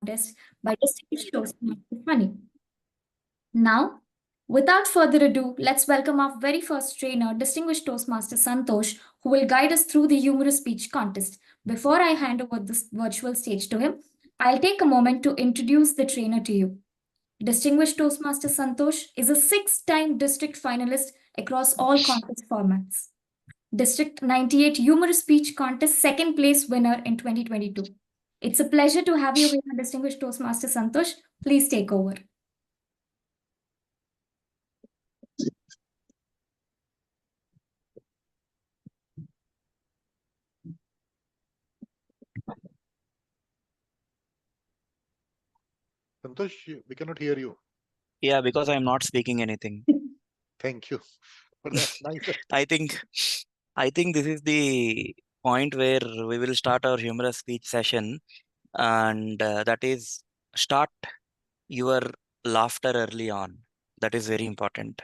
Contest by distinguished Toastmasters Funny. Now, without further ado, let's welcome our very first trainer, distinguished Toastmaster Santosh, who will guide us through the Humorous Speech Contest. Before I hand over this virtual stage to him, I'll take a moment to introduce the trainer to you. Distinguished Toastmaster Santosh is a six-time district finalist across all contest formats. District 98 Humorous Speech Contest second place winner in 2022. It's a pleasure to have you here, Distinguished Toastmaster Santosh. Please take over. Santosh, we cannot hear you. Yeah, because I'm not speaking anything. Thank you. But that's nice. I think this is the point where we will start our humorous speech session, and that is start your laughter early on. That is very important.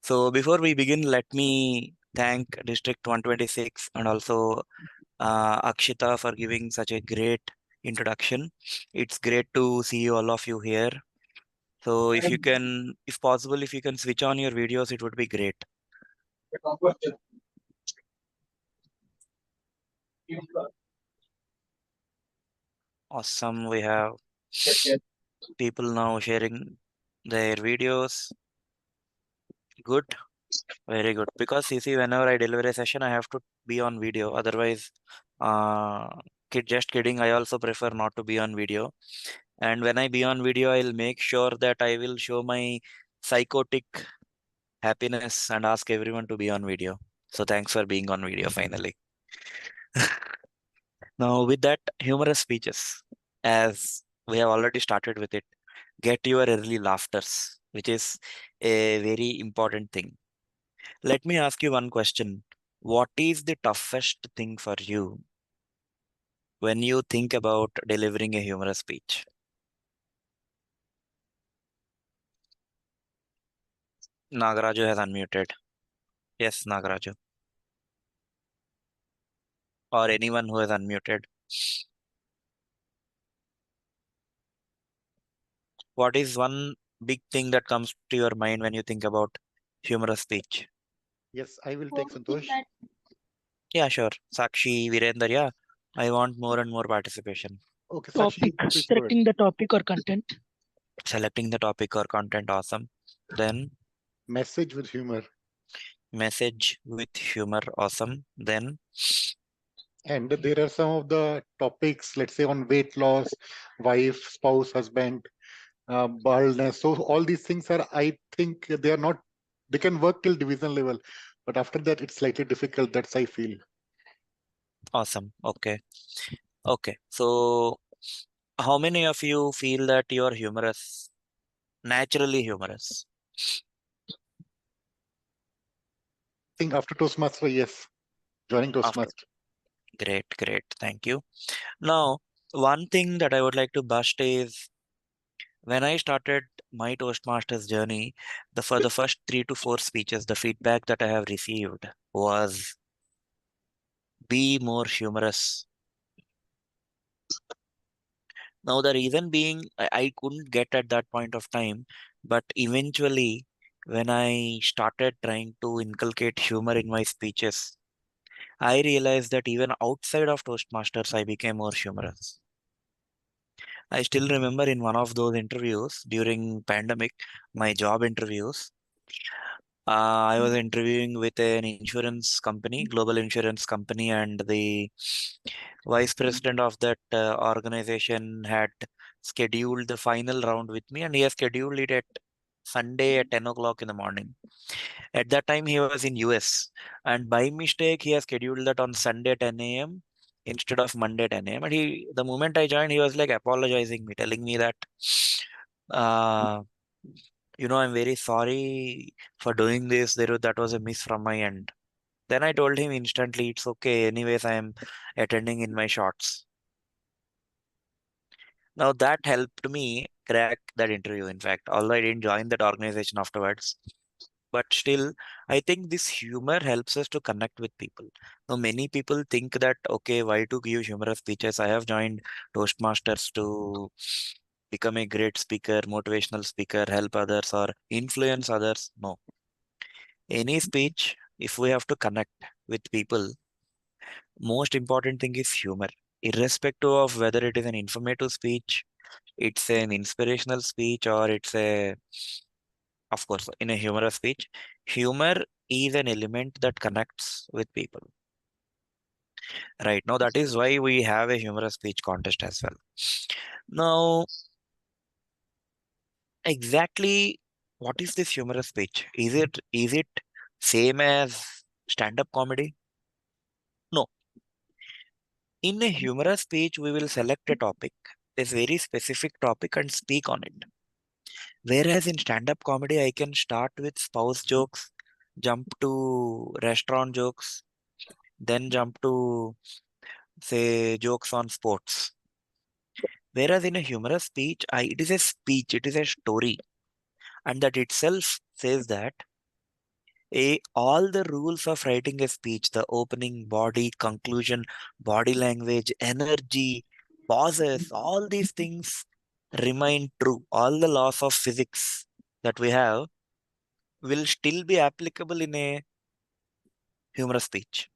So before we begin, let me thank District 126 and also Akshita for giving such a great introduction. It's great to see all of you here. So if you can, if possible, if you can switch on your videos, it would be great. Awesome. We have people now sharing their videos. Good. Very good. Because you see, whenever I deliver a session, I have to be on video. Otherwise, just kidding. I also prefer not to be on video. And when I be on video, I'll make sure that I will show my psychotic happiness and ask everyone to be on video. So thanks for being on video finally. Now, with that, humorous speeches, as we have already started with it, get your early laughters, which is a very important thing. Let me ask you one question. What is the toughest thing for you when you think about delivering a humorous speech? Nagaraju has unmuted. Yes, Nagaraju. Or anyone who has unmuted. What is one big thing that comes to your mind when you think about humorous speech? Yes, I will take Santosh. Yeah, sure. Sakshi, Virender, yeah. I want more and more participation. Okay, Topic, Sakshi, please go ahead. selecting the topic or content. Selecting the topic or content, awesome. Then Message with humor. message with humor, awesome. Then And there are some of the topics, let's say on weight loss, wife, spouse, husband, baldness. So all these things are, I think they are not, they can work till division level. But after that, it's slightly difficult. That's I feel. awesome. Okay. Okay. So how many of you feel that you're humorous? Naturally humorous. I think after Toastmaster, yes. Joining After. Toastmaster. Great, great. Thank you. Now, one thing that I would like to bust is when I started my Toastmasters journey, for the first 3 to 4 speeches, the feedback that I have received was be more humorous. Now, the reason being, I couldn't get at that point of time, but eventually, when I started trying to inculcate humor in my speeches, I realized that even outside of Toastmasters, I became more humorous. I still remember in one of those interviews during pandemic, my job interviews, I was interviewing with an insurance company, global insurance company, and the vice president of that organization had scheduled the final round with me, and he has scheduled it at Sunday at 10 o'clock in the morning. At that time, he was in US, and by mistake, he has scheduled that on Sunday 10 a.m. instead of Monday 10 a.m. And the moment I joined, he was like apologizing me, telling me that, uh, I'm very sorry for doing this. That was a miss from my end. Then I told him instantly, it's okay. Anyways, I am attending in my shorts. Now that helped me crack that interview, in fact, although I didn't join that organization afterwards. But still, I think this humor helps us to connect with people. Now, many people think that, okay, why to give humorous speeches? I have joined Toastmasters to become a great speaker, motivational speaker, help others, or influence others. No. Any speech, if we have to connect with people, most important thing is humor. Irrespective of whether it is an informative speech, it's an inspirational speech, or it's a, of course, in a humorous speech, humor is an element that connects with people. Right now, that is why we have a humorous speech contest as well. Now, exactly what is this humorous speech? Is it same as stand-up comedy? No. In a humorous speech, we will select a topic, a very specific topic, and speak on it. Whereas in stand-up comedy, I can start with spouse jokes, jump to restaurant jokes, then jump to, say, jokes on sports. Whereas in a humorous speech, it is a speech, it is a story. And that itself says that all the rules of writing a speech, the opening, body, conclusion, body language, energy, pauses, all these things remain true. All the laws of physics that we have will still be applicable in a humorous speech,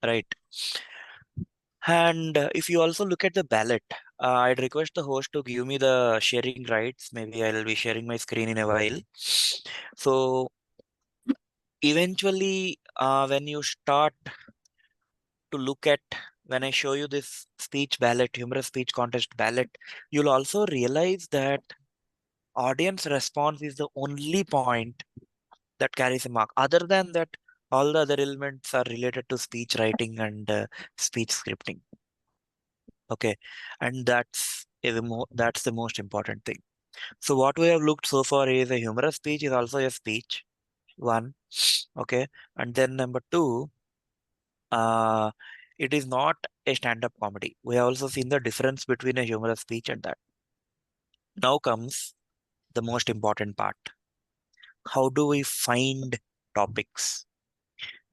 right? And if you also look at the ballot, I'd request the host to give me the sharing rights. Maybe I'll be sharing my screen in a while. So eventually, when you start to look at, when I show you this speech ballot, humorous speech contest ballot, you'll also realize that audience response is the only point that carries a mark. Other than that, all the other elements are related to speech writing and speech scripting. Okay, and that's the most important thing. So what we have looked so far is a humorous speech is also a speech. One, okay, and then number two, uh, it is not a stand-up comedy. We have also seen the difference between a humorous speech and that. Now comes the most important part. How do we find topics?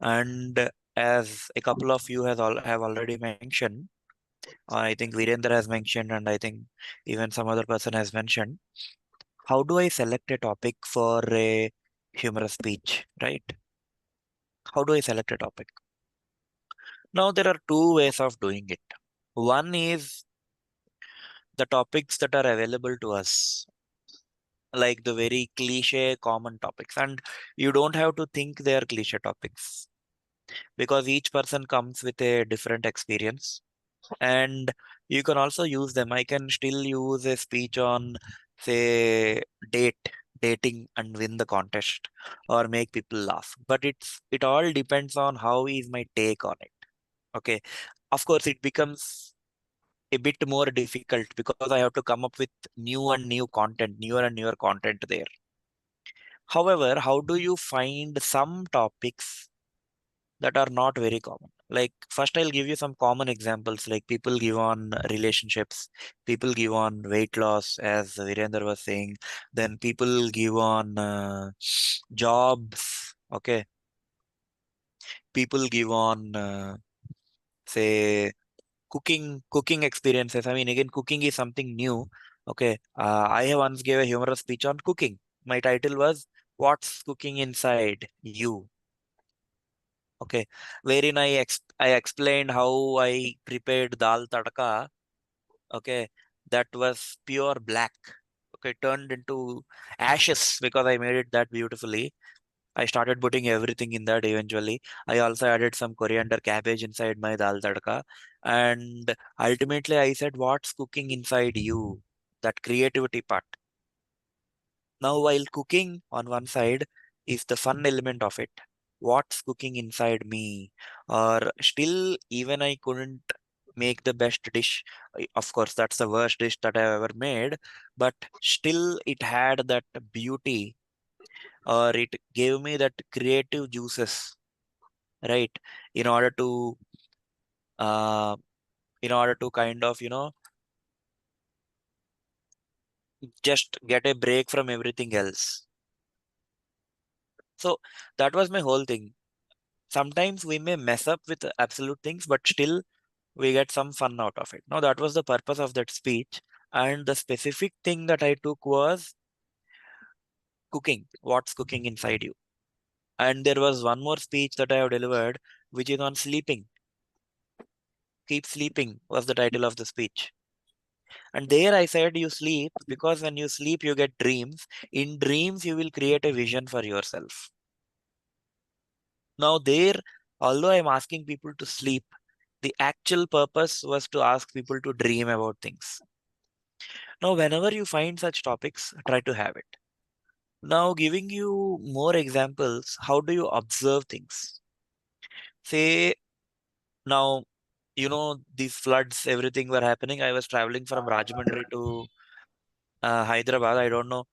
And as a couple of you have already mentioned, I think Virendra has mentioned, and I think even some other person has mentioned, how do I select a topic for a humorous speech, right? How do I select a topic? Now, there are two ways of doing it. One is the topics that are available to us, like the very cliche common topics. And you don't have to think they are cliche topics because each person comes with a different experience. And you can also use them. I can still use a speech on, say, dating and win the contest or make people laugh. But it all depends on how is my take on it. Okay. Of course, it becomes a bit more difficult because I have to come up with newer and newer content there. However, how do you find some topics that are not very common? Like, first, I'll give you some common examples. Like, people give on relationships, people give on weight loss, as Virender was saying. Then people give on jobs. Okay, people give on say cooking experiences. I mean, again, cooking is something new. Okay, I have once gave a humorous speech on cooking. My title was "What's Cooking Inside You?" Okay, wherein I explained how I prepared dal tadka. Okay, that was pure black. Okay, turned into ashes because I made it that beautifully. I started putting everything in that eventually. I also added some coriander cabbage inside my dal tadka. And ultimately, I said, what's cooking inside you? That creativity part. Now, while cooking on one side is the fun element of it, what's cooking inside me? Or still, even I couldn't make the best dish. Of course, that's the worst dish that I've ever made, but still, it had that beauty, or it gave me that creative juices, right? In order to, uh, kind of, just get a break from everything else. So that was my whole thing. Sometimes we may mess up with absolute things, but still we get some fun out of it. Now, that was the purpose of that speech. And the specific thing that I took was cooking. What's cooking inside you? And there was one more speech that I have delivered, which is on sleeping. Keep sleeping was the title of the speech. And there I said, you sleep because when you sleep, you get dreams. In dreams, you will create a vision for yourself. Now, there, although I'm asking people to sleep, the actual purpose was to ask people to dream about things. Now, whenever you find such topics, try to have it. Now, giving you more examples, how do you observe things? Say, now, these floods, everything were happening. I was traveling from Rajahmundry to Hyderabad. I don't know.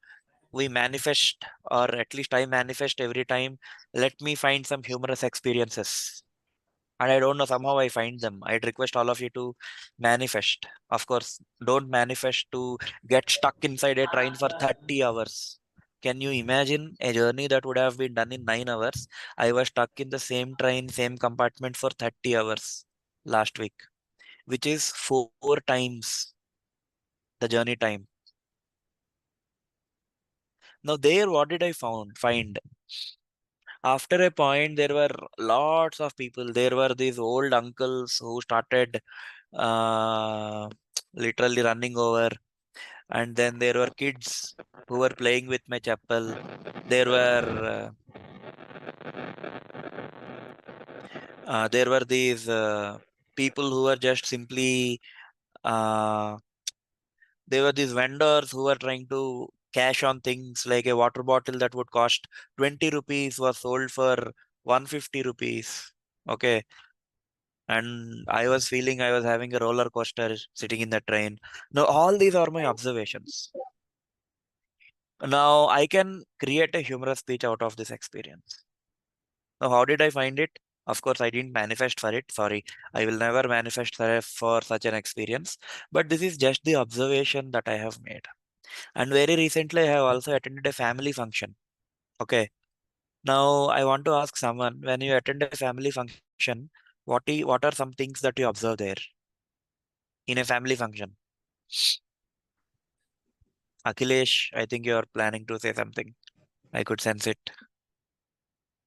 We manifest, or at least I manifest every time. Let me find some humorous experiences. And I don't know, somehow I find them. I'd request all of you to manifest. Of course, don't manifest to get stuck inside a train for 30 hours. Can you imagine a journey that would have been done in 9 hours? I was stuck in the same train, same compartment for 30 hours last week, which is 4 times the journey time. Now there, what did I find? After a point, there were lots of people. There were these old uncles who started uh, literally running over. And then there were kids who were playing with my chapel. There were these people who were just simply uh, there were these vendors who were trying to cash on things, like a water bottle that would cost 20 rupees was sold for 150 rupees. Okay. And I was feeling I was having a roller coaster sitting in the train. Now, all these are my observations. Now, I can create a humorous speech out of this experience. Now, how did I find it? Of course, I didn't manifest for it. Sorry, I will never manifest for such an experience. But this is just the observation that I have made. And very recently, I have also attended a family function. Okay. Now, I want to ask someone, when you attend a family function, what are some things that you observe there in a family function? Akhilesh, I think you are planning to say something. I could sense it.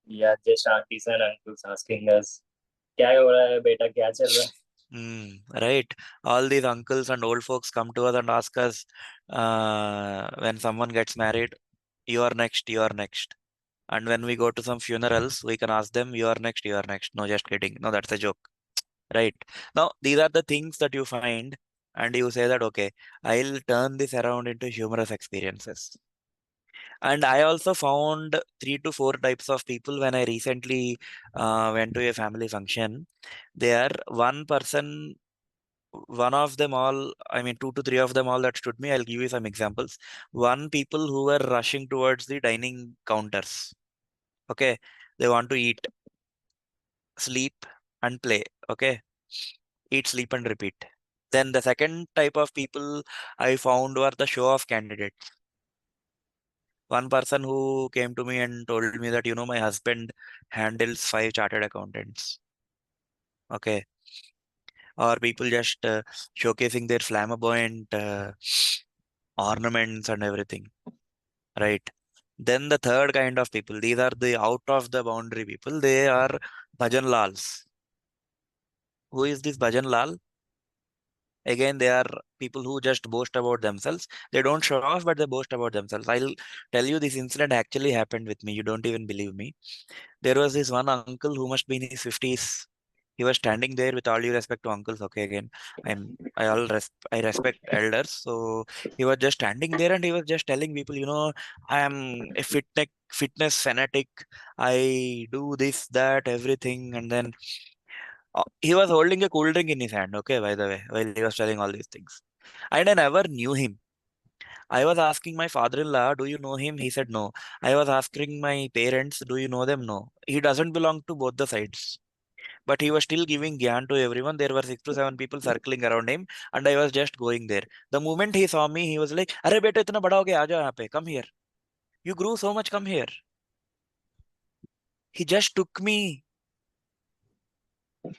Yeah, just aunties and uncles asking us, क्या हो रहा है बेटा, क्या चल रहा है? Right. All these uncles and old folks come to us and ask us when someone gets married, you are next, you are next. And when we go to some funerals, we can ask them, you are next, you are next. No, just kidding. No, that's a joke. Right. Now, these are the things that you find, and you say that, okay, I'll turn this around into humorous experiences. And I also found 3 to 4 types of people when I recently went to a family function. There, one person, one of them all, I mean, 2 to 3 of them all that stood me. I'll give you some examples. One, people who were rushing towards the dining counters. Okay. They want to eat, sleep, and play. Okay. Eat, sleep, and repeat. Then the second type of people I found were the show off candidates. One person who came to me and told me that, my husband handles 5 chartered accountants. Okay. Or people just showcasing their flamboyant ornaments and everything. Right. Then the third kind of people, these are the out of the boundary people. They are Bhajan Lals. Who is this Bhajan Lal? Again, they are people who just boast about themselves. They don't show off, but they boast about themselves. I'll tell you, this incident actually happened with me. You don't even believe me. There was this one uncle who must be in his 50s. He was standing there, with all due respect to uncles. Okay, again, I respect elders. So he was just standing there and he was just telling people, I am a fitness fanatic. I do this, that, everything. And then he was holding a cool drink in his hand, okay, by the way, while he was telling all these things. And I never knew him. I was asking my father-in-law, do you know him? He said no. I was asking my parents, do you know them? No. He doesn't belong to both the sides. But he was still giving gyan to everyone. There were 6 to 7 people circling around him, and I was just going there. The moment he saw me, he was like, "Arey beta, itna bada ho gaya, aa jao yahan pe, come here. You grew so much, come here." He just took me.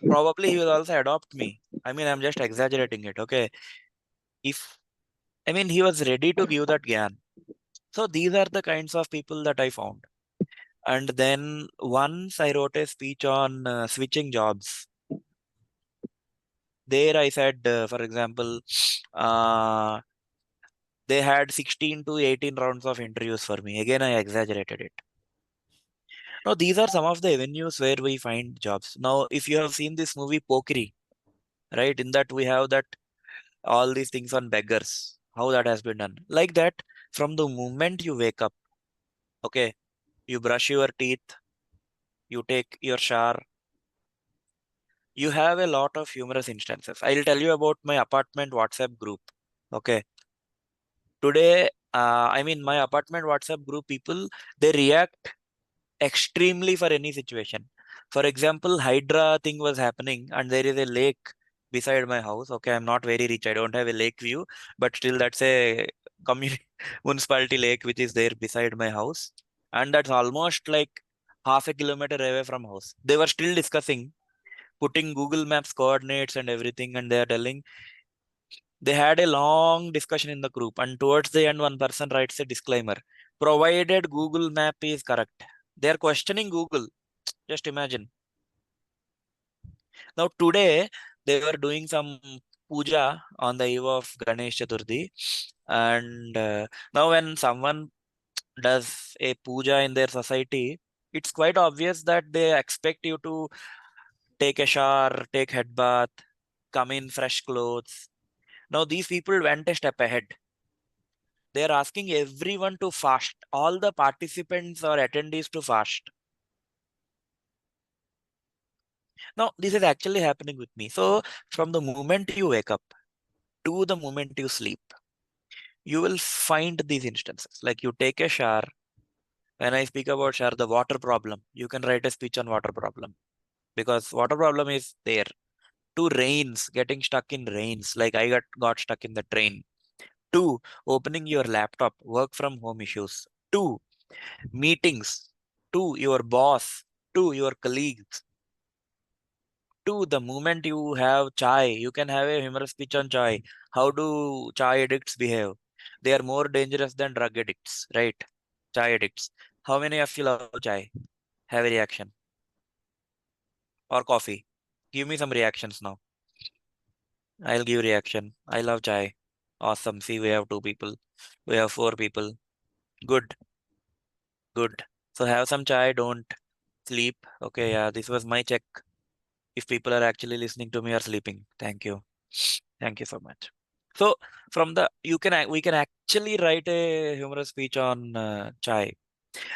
Probably he will also adopt me. I mean, I'm just exaggerating it. Okay. He was ready to give that gyan. So these are the kinds of people that I found. And then once I wrote a speech on switching jobs. There I said, for example, uh, they had 16 to 18 rounds of interviews for me. Again, I exaggerated it. Now, these are some of the avenues where we find jobs. Now, if you have seen this movie Pokeri, right, in that we have that all these things on beggars, how that has been done. Like that, from the moment you wake up, okay, you brush your teeth, you take your shower, you have a lot of humorous instances. I'll tell you about my apartment WhatsApp group. Okay. Today, my apartment WhatsApp group people, they react extremely for any situation. For example, Hydra thing was happening and there is a lake beside my house. Okay, I'm not very rich. I don't have a lake view, but still that's a community municipality lake which is there beside my house. And that's almost like half a kilometer away from house. They were still discussing, putting Google Maps coordinates and everything, and they are telling they had a long discussion in the group, and towards the end, one person writes a disclaimer. Provided Google Map is correct. They are questioning Google. Just imagine. Now, today, they were doing some puja on the eve of Ganesh Chaturthi. And now, when someone does a puja in their society, it's quite obvious that they expect you to take a shower, take head bath, come in fresh clothes. Now, these people went a step ahead. They are asking everyone to fast, all the participants or attendees to fast. Now, this is actually happening with me. So, from the moment you wake up to the moment you sleep, you will find these instances. Like you take a shower. When I speak about shower, the water problem, you can write a speech on water problem because water problem is there. Two, rains, getting stuck in rains. Like I got stuck in the train. Two, opening your laptop, work from home issues. Two, meetings. Two, your boss. Two, your colleagues. Two, the moment you have chai, you can have a humorous speech on chai. How do chai addicts behave? They are more dangerous than drug addicts, right? Chai addicts. How many of you love chai? Have a reaction. Or coffee. Give me some reactions now. I'll give reaction. I love chai. Awesome. See, we have two people. We have four people. Good, good. So have some chai. Don't sleep. Okay, yeah, this was my check. If people are actually listening to me or sleeping. Thank you. Thank you so much. So from the we can actually write a humorous speech on chai.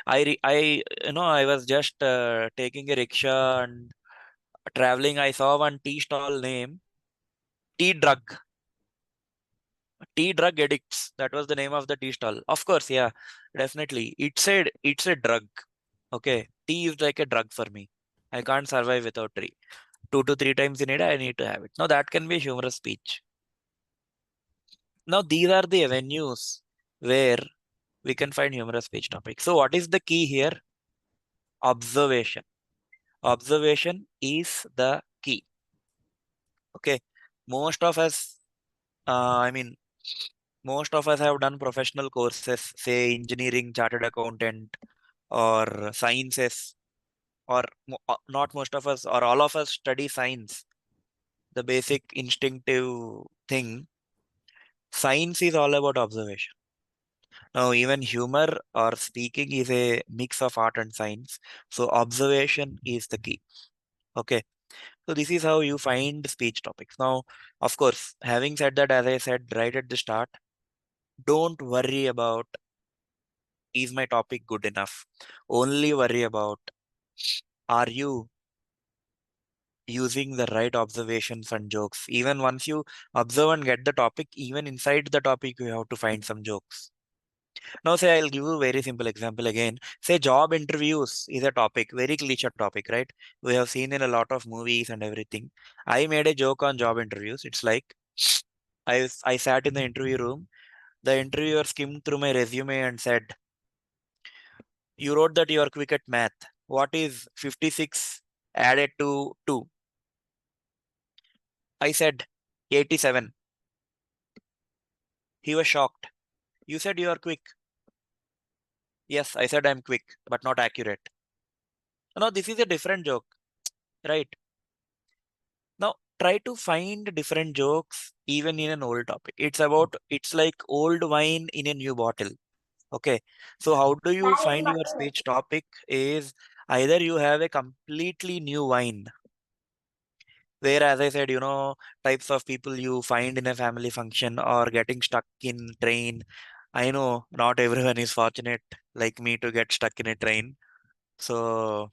I was just taking a rickshaw and traveling. I saw one tea stall name, tea drug, tea drug addicts. That was the name of the tea stall. Of course, yeah, definitely. It's a drug. Okay, tea is like a drug for me. I can't survive without tea. 2 to 3 times in a day, I need to have it. Now that can be humorous speech. Now these are the avenues where we can find humorous speech topics. So what is the key here? Observation. Observation is the key. Okay. Most of us, I mean, most of us have done professional courses, say engineering, chartered accountant, or sciences, or not most of us, or all of us study science, the basic instinctive thing. Science is all about observation. Now, even humor or speaking is a mix of art and science. So, observation is the key. Okay. So, this is how you find speech topics. Now, of course, having said that, as I said right at the start, don't worry about is my topic good enough? Only worry about are you using the right observations and jokes? Even once you observe and get the topic, even inside the topic, you have to find some jokes. Now, say I'll give you a very simple example again. Say job interviews is a topic, very cliche topic, right? We have seen in a lot of movies and everything. I made a joke on job interviews. It's like I sat in the interview room. The interviewer skimmed through my resume and said, "You wrote that you are quick at math. What is 56 added to 2? I said 87. He was shocked. You said you are quick. Yes, I said I'm quick, but not accurate. No, this is a different joke, right? Now, try to find different jokes even in an old topic. It's like old wine in a new bottle. Okay. So how do you find your speech topic is either you have a completely new wine, where, as I said, types of people you find in a family function or getting stuck in train. I know not everyone is fortunate like me to get stuck in a train. So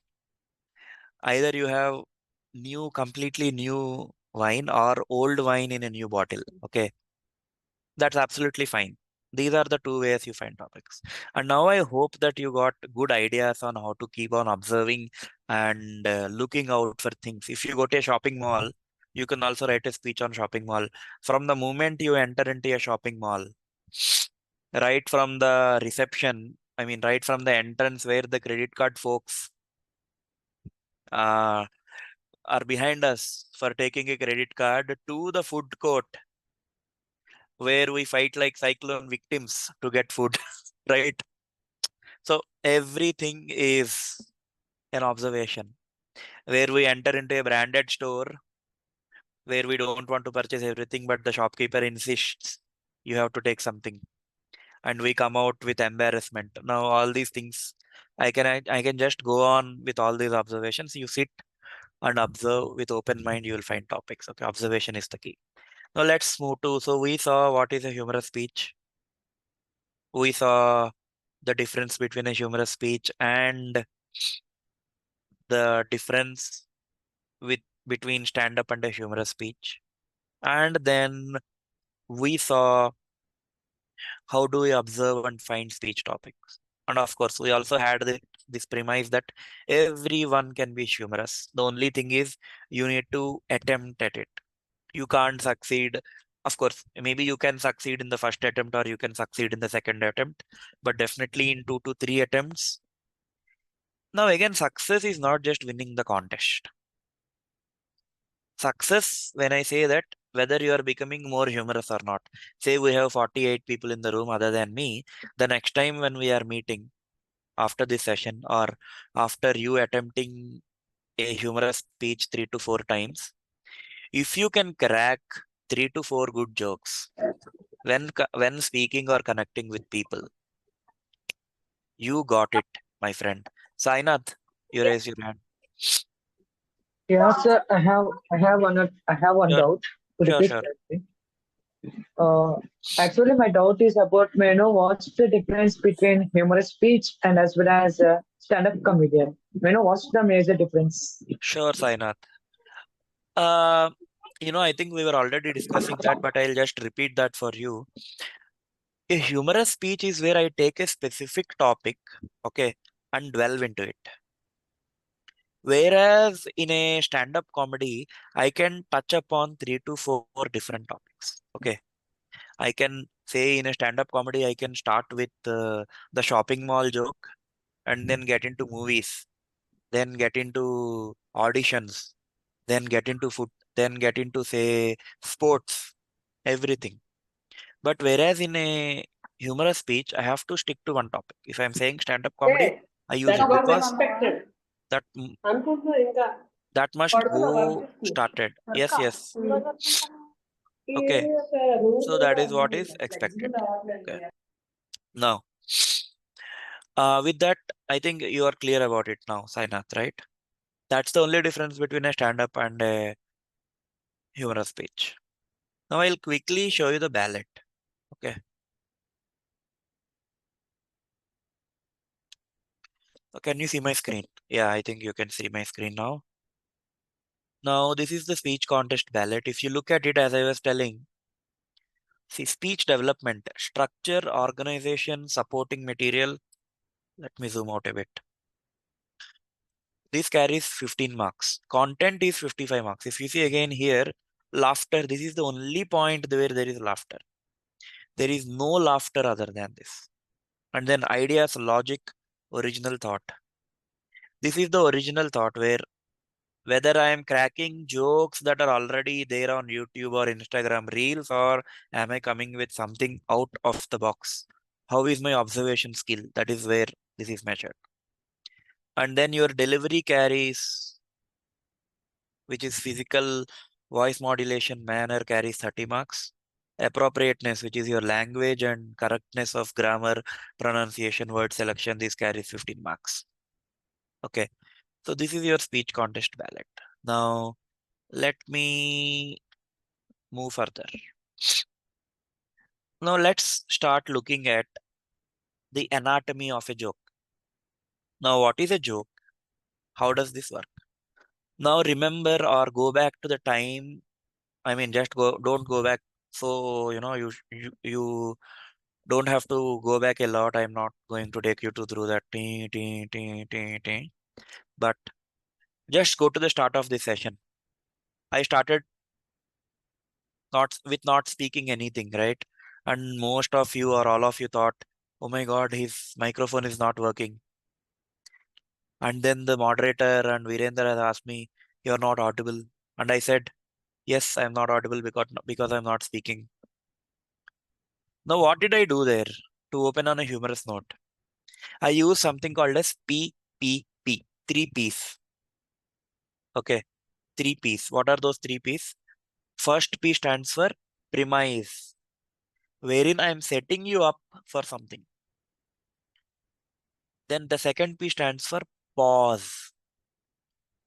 either you have completely new wine or old wine in a new bottle. Okay. That's absolutely fine. These are the two ways you find topics. And now I hope that you got good ideas on how to keep on observing and looking out for things. If you go to a shopping mall, you can also write a speech on shopping mall. From the moment you enter into a shopping mall, right from the reception, right from the entrance where the credit card folks uh, are behind us for taking a credit card to the food court where we fight like cyclone victims to get food, right? So everything is an observation. Where we enter into a branded store where we don't want to purchase everything, but the shopkeeper insists you have to take something, and we come out with embarrassment. Now all these things, I can just go on with all these observations. You sit and observe with open mind, you will find topics. Okay, observation is the key. Now let's move to, so we saw what is a humorous speech. We saw the difference between a humorous speech and the difference with between stand-up and a humorous speech. And then we saw how do we observe and find speech topics. And of course, we also had this premise that everyone can be humorous. The only thing is you need to attempt at it. You can't succeed. Of course, maybe you can succeed in the first attempt or you can succeed in the second attempt, but definitely in 2 to 3 attempts. Now, again, success is not just winning the contest. Success, when I say that, whether you are becoming more humorous or not. Say we have 48 people in the room other than me. The next time when we are meeting after this session or after you attempting a humorous speech 3 to 4 times, if you can crack 3 to 4 good jokes when speaking or connecting with people, you got it, my friend. Sainath, you raise your hand. Yeah, sir. I have one Sure, doubt. Could you sure, please sure. clarify? Uh, Actually, my doubt is about may I know what's the difference between humorous speech and as well as stand-up comedian. May I know what's the major difference? Sure, Sainath. Uh, I think we were already discussing that, but I'll just repeat that for you. A humorous speech is where I take a specific topic, okay, and delve into it. Whereas in a stand-up comedy, I can touch upon 3 to 4 different topics. Okay. I can say in a stand-up comedy, I can start with the shopping mall joke and then get into movies, then get into auditions, then get into food, then get into, say, sports, everything. But whereas in a humorous speech, I have to stick to one topic. If I'm saying stand-up comedy, I use That it was because expected. that అనుకుంటున్నా ఇంకా that must పడుకున్నా go కనిపిస్తుంది started. Yes, yes. Okay. So that is what is expected. Okay. Now, with that, I think you are clear about it now, Sainath, right? That's the only difference between a stand-up and a humorous speech. Now I'll quickly show you the ballot. Okay. So can you see my screen? Yeah, I think you can see my screen now. Now this is the speech contest ballot. If you look at it, as I was telling, see, speech development, structure, organization, supporting material. Let me zoom out a bit. This carries 15 marks. Content is 55 marks. If you see again here, laughter, this is the only point where there is laughter. There is no laughter other than this. And then ideas, logic, original thought. This is the original thought, where whether I am cracking jokes that are already there on YouTube or Instagram Reels, or am I coming with something out of the box? How is my observation skill? That is where this is measured. And then your delivery carries, which is physical, voice modulation, manner, carries 30 marks. Appropriateness, which is your language and correctness of grammar, pronunciation, word selection, this carries 15 marks. Okay, so this is your speech contest ballot. Now, let me move further. Now, let's start looking at the anatomy of a joke. Now, what is a joke? How does this work? Now, remember or go back to the time. I mean, just don't go back. So, you don't have to go back a lot. I'm not going to take you through that. But just go to the start of this session. I started not speaking anything, right? And most of you or all of you thought, oh my God, his microphone is not working. And then the moderator and Virendra has asked me, you're not audible. And I said, yes, I'm not audible because I'm not speaking. Now, what did I do there to open on a humorous note? I use something called as PPP, 3 Ps. Okay, 3 Ps. What are those 3 Ps? First P stands for premise, wherein I am setting you up for something. Then the second P stands for pause.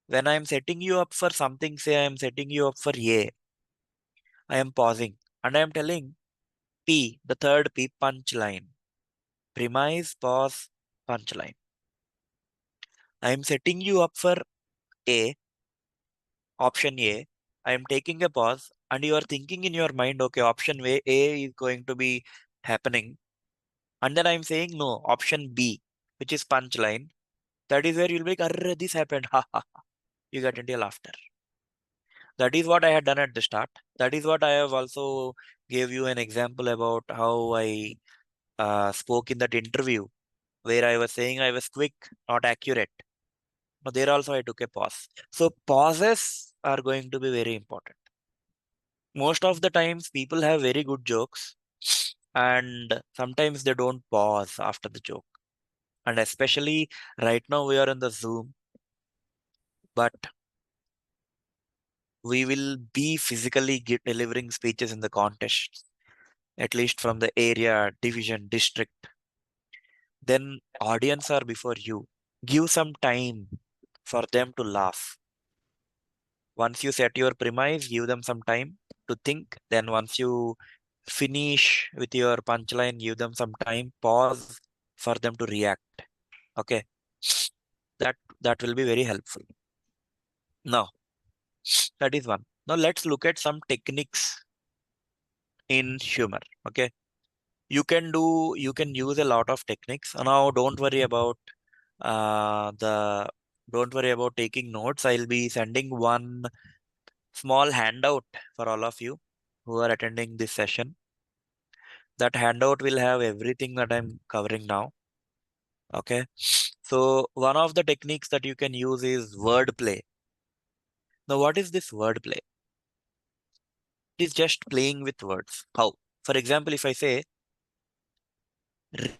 When I am setting you up for something, say I am setting you up for A, I am pausing and I am telling P, the third P, punchline. Premise, pause, punchline. I am setting you up for A, option A. I am taking a pause and you are thinking in your mind, okay, option A is going to be happening. And then I'm saying no, option B, which is punchline. That is where you'll be like, arre, this happened. Ha ha ha. You get into a laughter. That is what I had done at the start. That is what I have also gave you an example about how I spoke in that interview where I was saying I was quick, not accurate. Now there also I took a pause. So pauses are going to be very important. Most of the times people have very good jokes and sometimes they don't pause after the joke. And especially right now we are in the Zoom, but we will be physically delivering speeches in the contest, at least from the area, division, district. Then audience are before you. Give some time for them to laugh. Once you set your premise, give them some time to think. Then once you finish with your punchline, give them some time, pause for them to react. Okay. That will be very helpful. Now, that is one. Now let's look at some techniques in humor. Okay. You can use a lot of techniques. Now don't worry about the don't worry about taking notes. I'll be sending one small handout for all of you who are attending this session. That handout will have everything that I'm covering now. Okay. So one of the techniques that you can use is wordplay. Now, what is this wordplay? It is just playing with words. How? For example, if I say,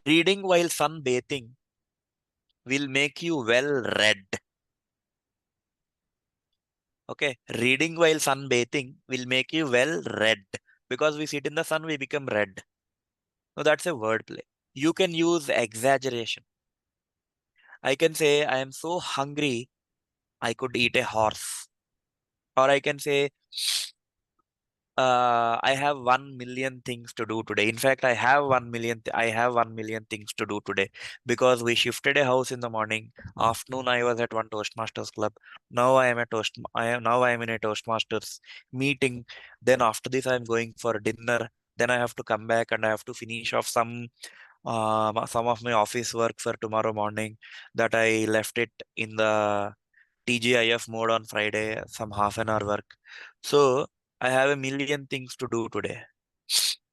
reading while sunbathing will make you well read. Okay. Reading while sunbathing will make you well read. Because we sit in the sun, we become red. Now, that's a wordplay. You can use exaggeration. I can say, I am so hungry, I could eat a horse. Or I can say, I have 1 million things to do today. In fact, I have 1 million things to do today because we shifted a house in the morning. Afternoon, I was at one Toastmasters club. Now I am in a Toastmasters meeting. Then after this, I am going for dinner. Then I have to come back and I have to finish off some of my office work for tomorrow morning that I left it in the TGIF mode on Friday, some half an hour work. So I have a million things to do today.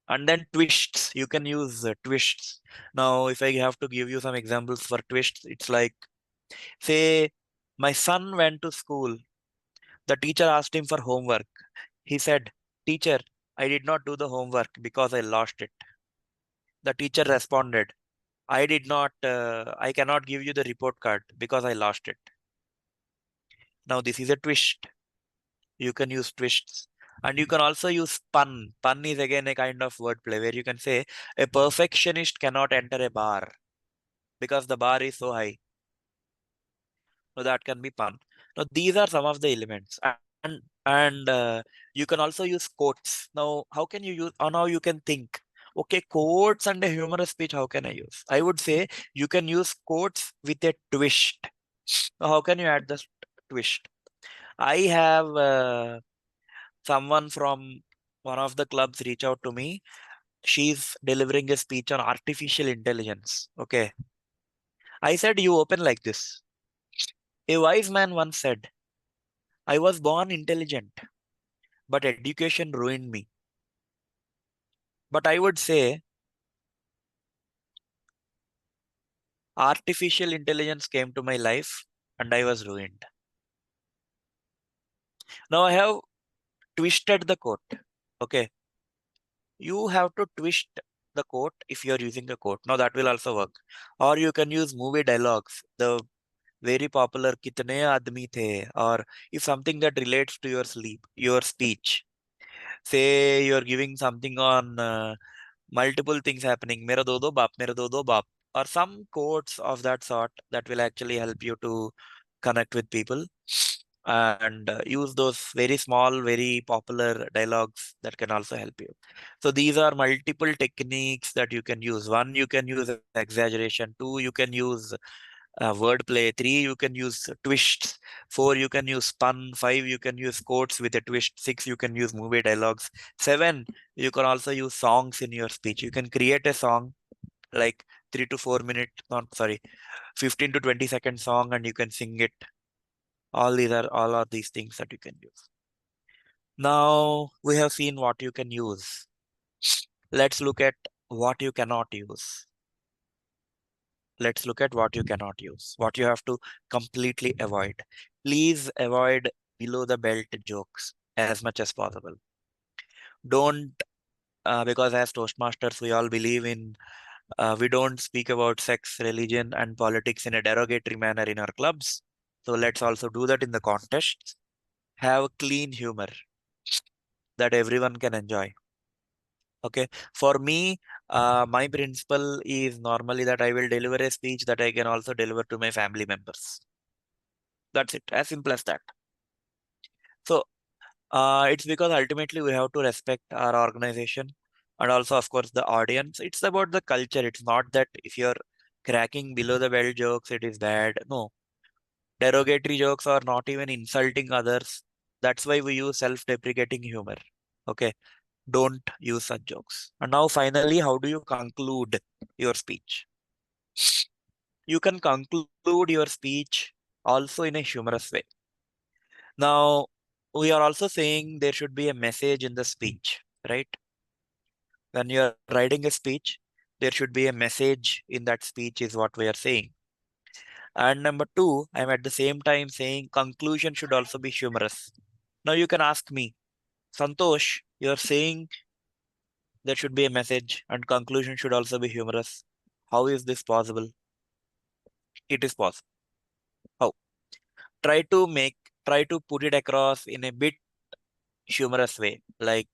And then twists, you can use twists. Now, if I have to give you some examples for twists, it's like Say, my son went to school. The teacher asked him for homework. He said, Teacher, I did not do the homework because I lost it. The teacher responded, I cannot give you the report card because I lost it. Now, this is a twist. You can use twists. And you can also use pun. Pun is again a kind of wordplay where you can say, a perfectionist cannot enter a bar because the bar is so high. So that can be pun. Now, these are some of the elements. And you can also use quotes. Now, how can you use, or now you can think, okay, quotes and a humorous speech, how can I use? I would say you can use quotes with a twist. Now, how can you add the twist? I have someone from one of the clubs reach out to me. She's delivering a speech on artificial intelligence. Okay. I said, you open like this. A wise man once said, I was born intelligent, but education ruined me. But I would say artificial intelligence came to my life and I was ruined. Now I have twisted the quote. Okay. You have to twist the quote if you're using a quote. Now that will also work. Or you can use movie dialogues. The very popular kitne aadmi the, or if something that relates to your speech. Say you're giving something on multiple things happening, mera do baap, or some quotes of that sort that will actually help you to connect with people and use those very small, very popular dialogues that can also help you. So these are multiple techniques that you can use. One, you can use exaggeration. Two, you can use wordplay. Three, you can use twists. Four, you can use pun. Five, you can use quotes with a twist. Six, you can use movie dialogues. Seven, you can also use songs in your speech. You can create a song like 3 to 4 minute, not sorry, 15 to 20-second song, and you can sing it. All are these things that you can use. Now we have seen what you can use. Let's look at what you cannot use. Let's look at what you cannot use, what you have to completely avoid. Please avoid below the belt jokes as much as possible. Don't, because as Toastmasters, we all believe in, we don't speak about sex, religion, and politics in a derogatory manner in our clubs. So let's also do that in the contests. Have clean humor that everyone can enjoy. Okay. For me, my principle is normally that I will deliver a speech that I can also deliver to my family members. That's it. As simple as that. So it's because ultimately we have to respect our organization and also, of course, the audience. It's about the culture. It's not that if you're cracking below the belt jokes, it is bad. No. Derogatory jokes are not even insulting others. That's why we use self-deprecating humor. Okay. Don't use such jokes. And now finally, how do you conclude your speech? You can conclude your speech also in a humorous way. Now, we are also saying there should be a message in the speech, right? When you're writing a speech, there should be a message in that speech is what we are saying. And number two, I'm at the same time saying conclusion should also be humorous. Now you can ask me, Santosh, you're saying there should be a message and conclusion should also be humorous. How is this possible? It is possible. How? Try to put it across in a bit humorous way. Like,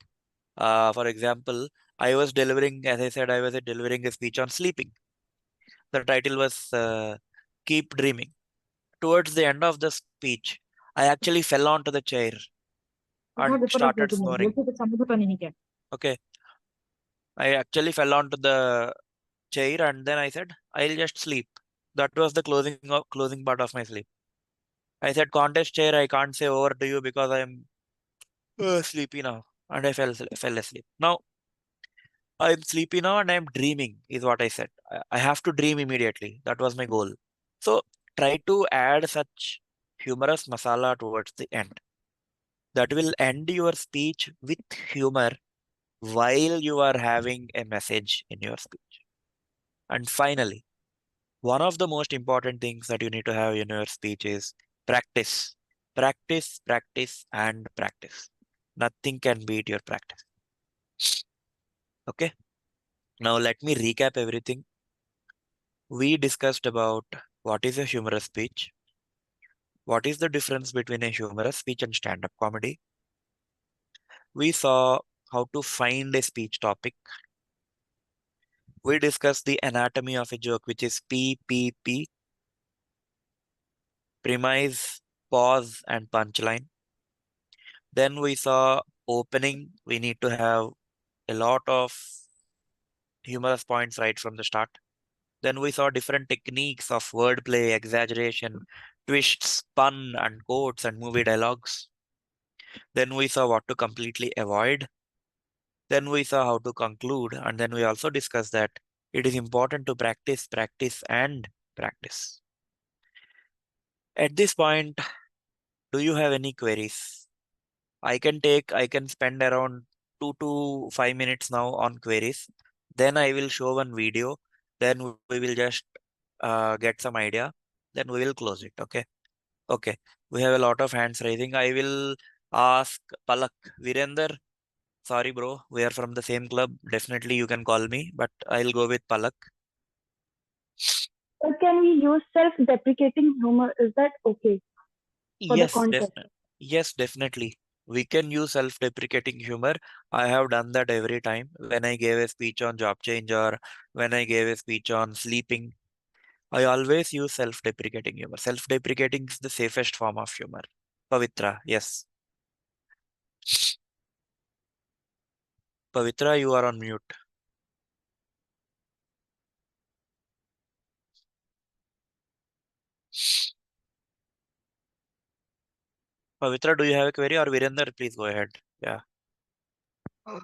for example, as I said, I was delivering a speech on sleeping. The title was Keep Dreaming. Towards the end of the speech, I actually fell onto the chair and started snoring. Okay. I actually fell onto the chair and then I said, I'll just sleep. That was the closing part of my sleep. I said, contest chair, I can't say over to you because I'm sleepy now. And I fell asleep. Now, I'm sleepy now and I'm dreaming, is what I said. I have to dream immediately. That was my goal. So try to add such humorous masala towards the end. That will end your speech with humor while you are having a message in your speech. And finally, One of the most important things that you need to have in your speech is practice. Practice, practice, and practice. Nothing can beat your practice. Okay. Now let me recap everything. We discussed about what is a humorous speech, what is the difference between a humorous speech and stand-up comedy. We saw how to find a speech topic. We discussed the anatomy of a joke, which is PPP, premise, pause, and punchline. Then we saw opening. We need to have a lot of humorous points right from the start. Then we saw different techniques of wordplay, exaggeration, twists, pun, and quotes and movie dialogues. Then we saw what to completely avoid. Then we saw how to conclude. And then we also discussed that it is important to practice, practice, and practice. At this point, do you have any queries? I can spend around 2 to 5 minutes now on queries. Then I will show one video. Then we will just get some idea. Then we will close it. Okay. Okay. We have a lot of hands raising. I will ask Palak. Virender, sorry, bro. We are from the same club. Definitely you can call me, but I'll go with Palak. Can we use self-deprecating humor? Is that okay for the Yes, contest? yes, definitely. We can use self-deprecating humor. I have done that every time when I gave a speech on job change or when I gave a speech on sleeping. I always use self-deprecating humor. Self-deprecating is the safest form of humor. Pavitra, yes. Pavitra, you are on mute. Pavitra, do you have a query or Virender? Please go ahead. Yeah.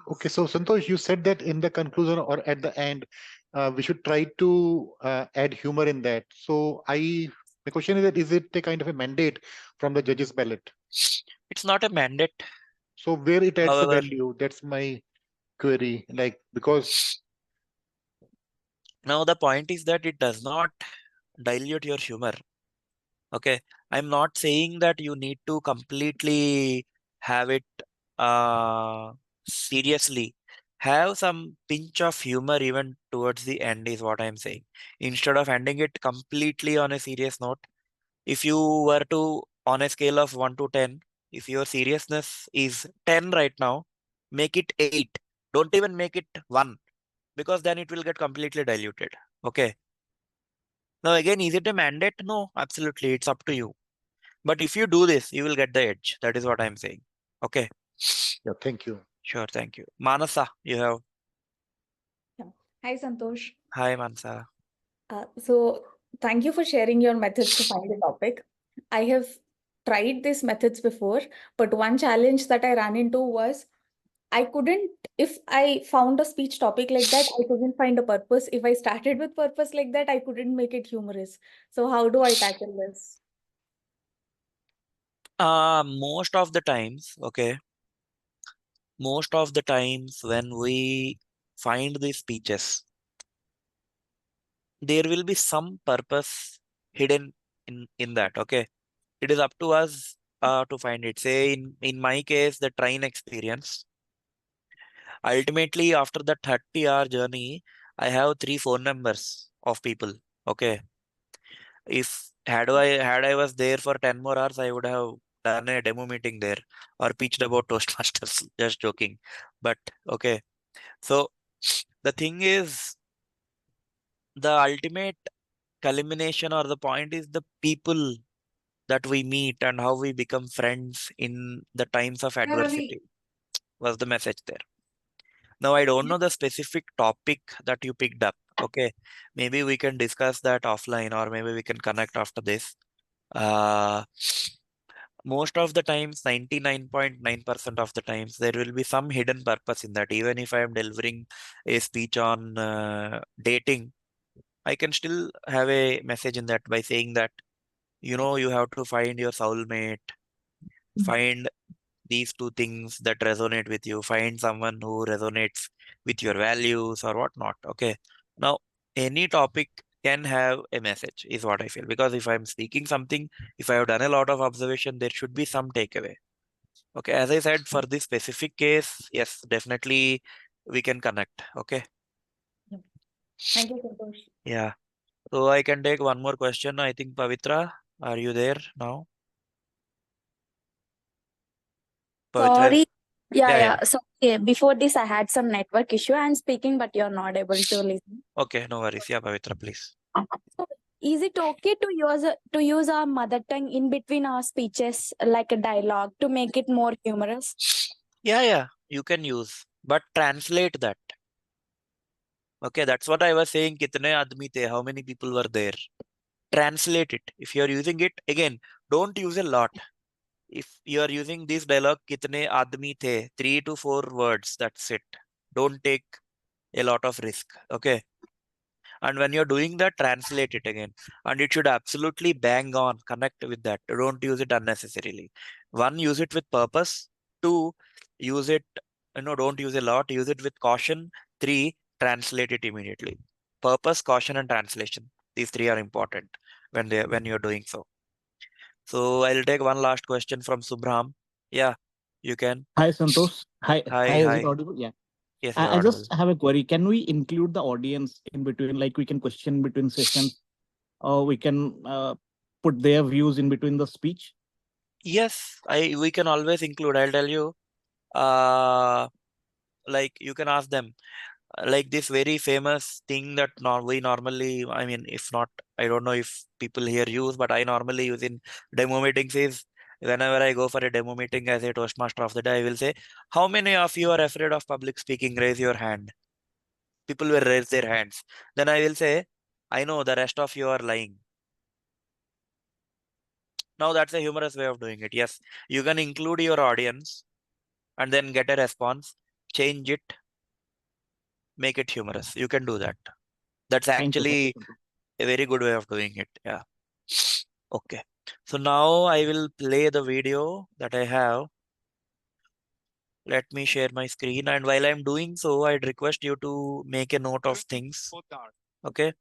Okay, so Santosh, you said that in the conclusion or at the end, we should try to add humor in that. So my question is that is it a kind of a mandate from the judges' ballot? It's not a mandate. So where it adds a However, value? That's my query. Like because now the point is that it does not dilute your humor. Okay. I'm not saying that you need to completely have it seriously. Have some pinch of humor even towards the end is what I'm saying. Instead of ending it completely on a serious note, if you were to, on a scale of 1 to 10, if your seriousness is 10 right now, make it 8. Don't even make it 1 because then it will get completely diluted. Okay. Now again, is it a mandate? No, absolutely. It's up to you. But if you do this, you will get the edge. That is what I'm saying. Okay. yeah, thank you. Sure. Thank you. Manasa, you have. Yeah. Hi, Santosh. Hi, Manasa. So thank you for sharing your methods to find a topic. I have tried these methods before, but one challenge that I ran into was I couldn't, if I found a speech topic like that, I couldn't find a purpose. If I started with purpose like that, I couldn't make it humorous. So how do I tackle this? Most of the times, okay, most of the times when we find these speeches, there will be some purpose hidden in that. Okay. It is up to us to find it. Say in my case, the train experience. Ultimately, after the 30-hour journey, I have 3 phone numbers of people. Okay. If had I was there for 10 more hours, I would have done a demo meeting there or pitched about Toastmasters. Just joking. But okay. So the thing is, the ultimate culmination or the point is the people that we meet and how we become friends in the times of adversity was the message there. Now, I don't know the specific topic that you picked up. Okay. Maybe we can discuss that offline or maybe we can connect after this. Uh, Most of the times, 99.9% of the times, there will be some hidden purpose in that. Even if I am delivering a speech on dating, I can still have a message in that by saying that, you have to find your soulmate, find these 2 things that resonate with you, find someone who resonates with your values or whatnot. Okay. Now, any topic, can have a message, is what I feel. Because if I'm speaking something, if I have done a lot of observation, there should be some takeaway. Okay, as I said, for this specific case, yes, definitely we can connect. Okay, Thank you, Santosh. yeah. So I can take one more question. I think Pavitra, are you there now? Pavitra, Sorry. Yeah, yeah, yeah. yeah. So, okay, before this, I had some network issue. I'm speaking, but you're not able to listen. Okay, no worries. Yeah, Pavitra, please. So, is it okay to use our mother tongue in between our speeches, like a dialogue, to make it more humorous? Yeah, you can use, but translate that. Okay, that's what I was saying. Kitne aadmi the? How many people were there? Translate it. If you're using it, again, don't use a lot. If you're using this dialogue, kitne aadmi the? 3 to 4 words, that's it. Don't take a lot of risk. Okay. And when you're doing that, translate it again. And it should absolutely bang on, connect with that. Don't use it unnecessarily. One, use it with purpose. Two, use it, don't use a lot, use it with caution. Three, translate it immediately. Purpose, caution, and translation. These three are important when you're doing so. So I'll take one last question from Subram. Yeah, you can. Hi, Santosh. Hi, is it Hi. audible? Yeah. Yes, you're I audible. just have a query. Can we include the audience in between? Like we can question between sessions, or we can put their views in between the speech? Yes, we can always include. I'll tell you. Like you can ask them. Like this very famous thing that we normally, I mean, if not, I don't know if people here use, but I normally use in demo meetings is whenever I go for a demo meeting as a Toastmaster of the day, I will say, how many of you are afraid of public speaking? Raise your hand. People will raise their hands. Then I will say, I know the rest of you are lying. Now that's a humorous way of doing it. Yes, you can include your audience and then get a response, change it, make it humorous. You can do that. That's Thank you. actually a very good way of doing it. Yeah. Okay. So now I will play the video that I have. Let me share my screen. And while I'm doing so, I'd request you to make a note of things. Okay.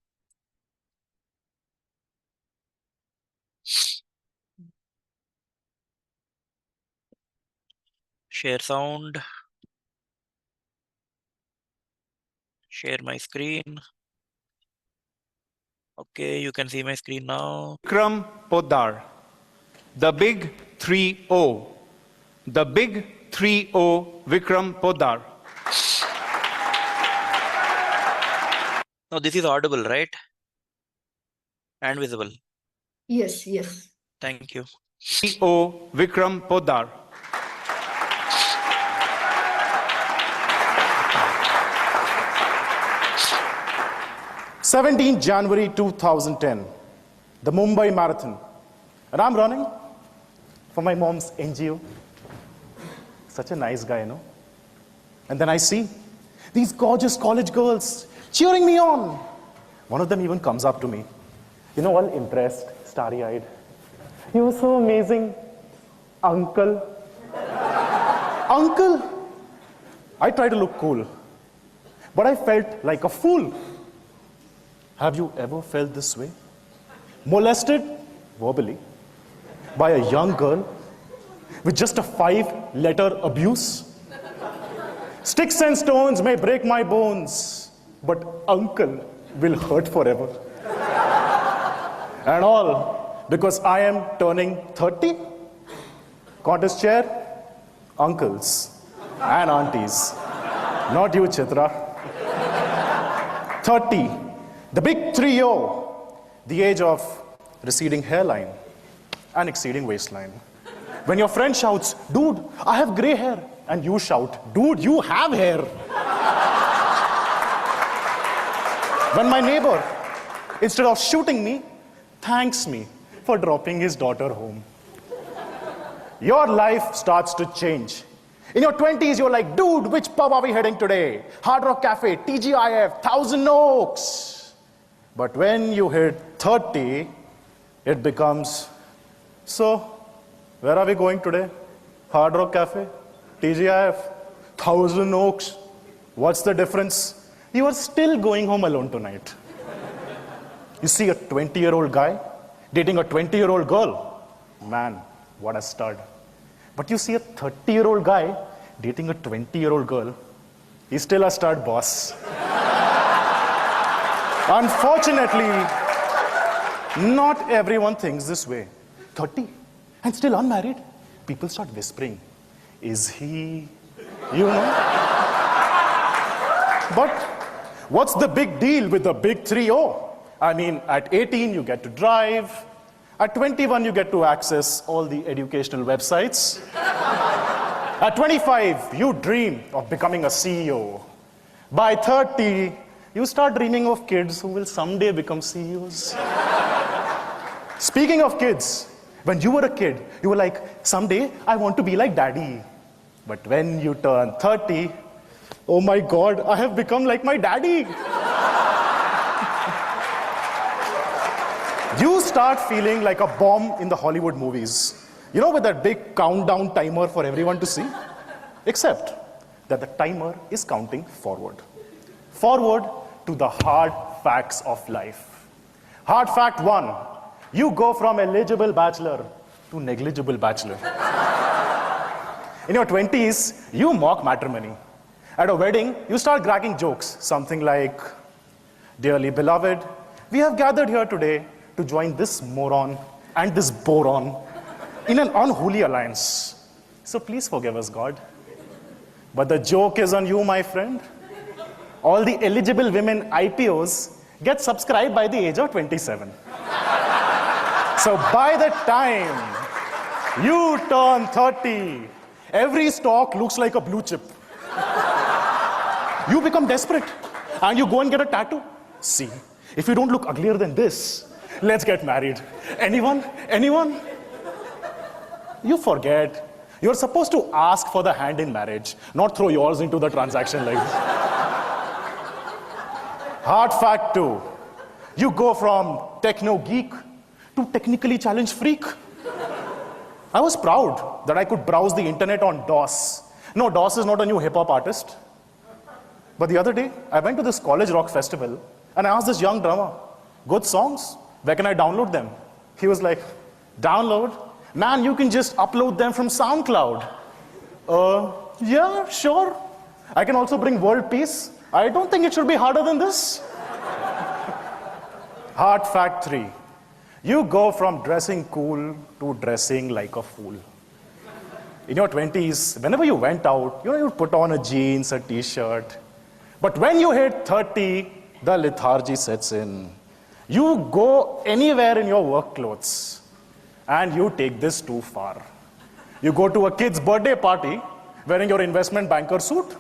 Share sound. Share my screen. Okay, you can see my screen now. Vikram Poddar, the big 3-0. The big 3-0 Vikram Poddar. Now this is audible, right? And visible. Yes. Thank you. 3-0 Vikram Poddar. January 2010, the Mumbai Marathon. And I'm running for my mom's NGO. Such a nice guy, you know. And then I see these gorgeous college girls cheering me on. One of them even comes up to me, all impressed, starry-eyed. You were so amazing, uncle. Uncle! I try to look cool, but I felt like a fool. Have you ever felt this way? Molested, verbally, by a young girl with just a 5-letter abuse? Sticks and stones may break my bones, but uncle will hurt forever. And all because I am turning 30? Contest chair, uncles and aunties. Not you, Chitra. 30, the big 3-0, the age of receding hairline and exceeding waistline. When your friend shouts, dude, I have gray hair, and you shout, dude, you have hair. When my neighbor, instead of shooting me, thanks me for dropping his daughter home. Your life starts to change. In your 20s, you're like, dude, which pub are we heading today? Hard Rock Cafe, TGIF, Thousand Oaks. But when you hit 30, it becomes, so, where are we going today? Hard Rock Cafe, TGIF, Thousand Oaks. What's the difference? You are still going home alone tonight. You see a 20-year-old guy dating a 20-year-old girl. Man, what a stud. But you see a 30-year-old guy dating a 20-year-old girl. He's still a stud, boss. Unfortunately, not everyone thinks this way. 30 and still unmarried. People start whispering, is he, you know? But what's the big deal with the big 3-0? I mean, at 18, you get to drive. At 21, you get to access all the educational websites. At 25, you dream of becoming a CEO. By 30, you start dreaming of kids who will someday become CEOs. Speaking of kids, when you were a kid, you were like, someday I want to be like daddy. But when you turn 30, oh my God, I have become like my daddy. You start feeling like a bomb in the Hollywood movies. You know, with that big countdown timer for everyone to see? Except that the timer is counting forward. Forward to the hard facts of life. Hard fact 1, you go from eligible bachelor to negligible bachelor. In your 20s, you mock matrimony. At a wedding, you start cracking jokes, something like, dearly beloved, we have gathered here today to join this moron and this boron in an unholy alliance. So please forgive us, God. But the joke is on you, my friend. All the eligible women IPOs get subscribed by the age of 27. So by the time you turn 30, every stock looks like a blue chip. You become desperate and you go and get a tattoo. See, if you don't look uglier than this, let's get married. Anyone? Anyone? You forget. You're supposed to ask for the hand in marriage, not throw yours into the transaction like this. Hard fact 2. You go from techno geek to technically challenged freak. I was proud that I could browse the internet on DOS. No, DOS is not a new hip-hop artist. But the other day, I went to this college rock festival and I asked this young drummer, good songs, where can I download them? He was like, download? Man, you can just upload them from SoundCloud. Yeah, sure. I can also bring world peace. I don't think it should be harder than this. Hard fact 3. You go from dressing cool to dressing like a fool. In your 20s, whenever you went out, you put on a jeans, a t-shirt. But when you hit 30, the lethargy sets in. You go anywhere in your work clothes, and you take this too far. You go to a kid's birthday party wearing your investment banker suit.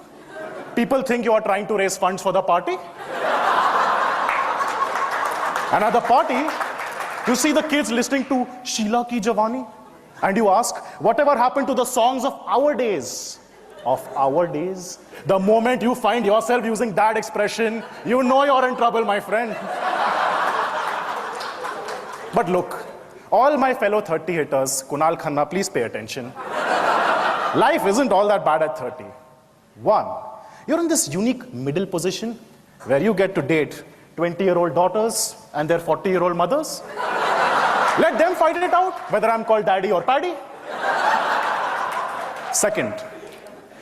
People think you are trying to raise funds for the party. And at the party, you see the kids listening to Sheila Ki Jawani, and you ask, whatever happened to the songs of our days? Of our days? The moment you find yourself using that expression, you know you're in trouble, my friend. But look, all my fellow 30 hitters, Kunal Khanna, please pay attention. Life isn't all that bad at 30. 1, you're in this unique middle position where you get to date 20-year-old daughters and their 40-year-old mothers. Let them fight it out, whether I'm called daddy or paddy. Second,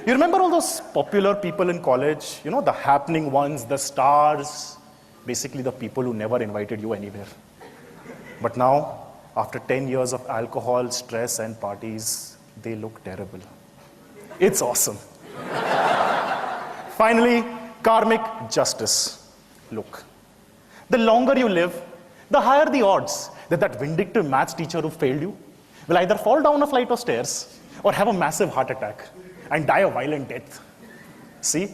you remember all those popular people in college? You know, the happening ones, the stars, basically the people who never invited you anywhere. But now, after 10 years of alcohol, stress, and parties, they look terrible. It's awesome. Finally, karmic justice. Look, the longer you live, the higher the odds that that vindictive maths teacher who failed you will either fall down a flight of stairs or have a massive heart attack and die a violent death. See,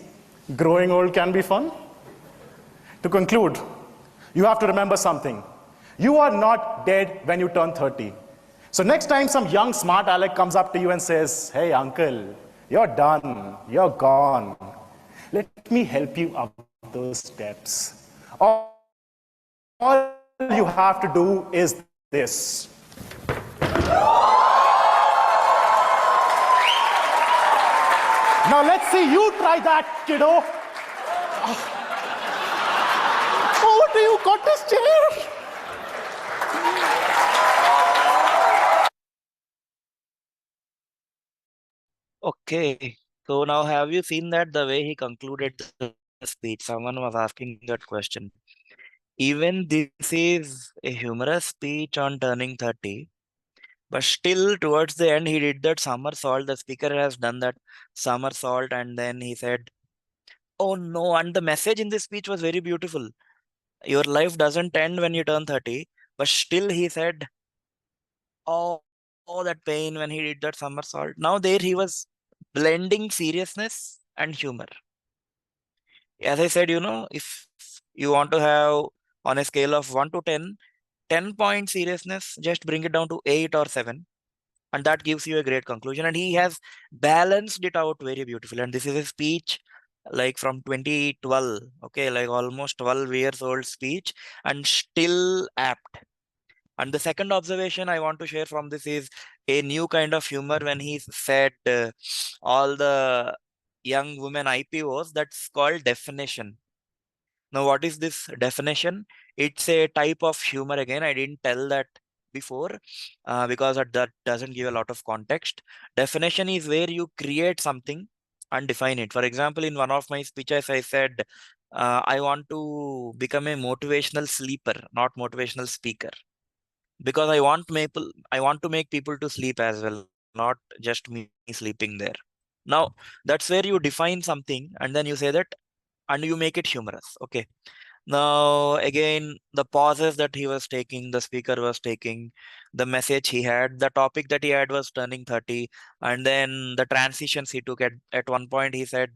growing old can be fun. To conclude, you have to remember something. You are not dead when you turn 30. So next time some young smart aleck comes up to you and says, hey uncle, you're done, you're gone. Let me help you up those steps. All you have to do is this. Now let's see you try that, kiddo. Oh, what do you got this chair? Okay. So now have you seen that the way he concluded the speech? Someone was asking that question. Even this is a humorous speech on turning 30, but still towards the end he did that somersault. The speaker has done that somersault and then he said, "Oh no," and the message in this speech was very beautiful. Your life doesn't end when you turn 30, but still he said, oh, oh, that pain when he did that somersault. Now there he was blending seriousness and humor. As I said, if you want to have on a scale of 1 to 10 point seriousness, just bring it down to 8 or 7. And that gives you a great conclusion. And he has balanced it out very beautifully. And this is a speech like from 2012, okay, like almost 12 years old speech and still apt. And the second observation I want to share from this is a new kind of humor when he said all the young women IPOs, that's called definition. Now, what is this definition? It's a type of humor. Again, I didn't tell that before because that doesn't give a lot of context. Definition is where you create something and define it. For example, in one of my speeches, I said, I want to become a motivational sleeper, not motivational speaker, because I want to make people to sleep as well, not just me sleeping there. Now, that's where you define something and then you say that and you make it humorous. Okay. Now, again, the pauses that he was taking, the speaker was taking, the message he had, the topic that he had was turning 30, and then the transitions he took at one point, he said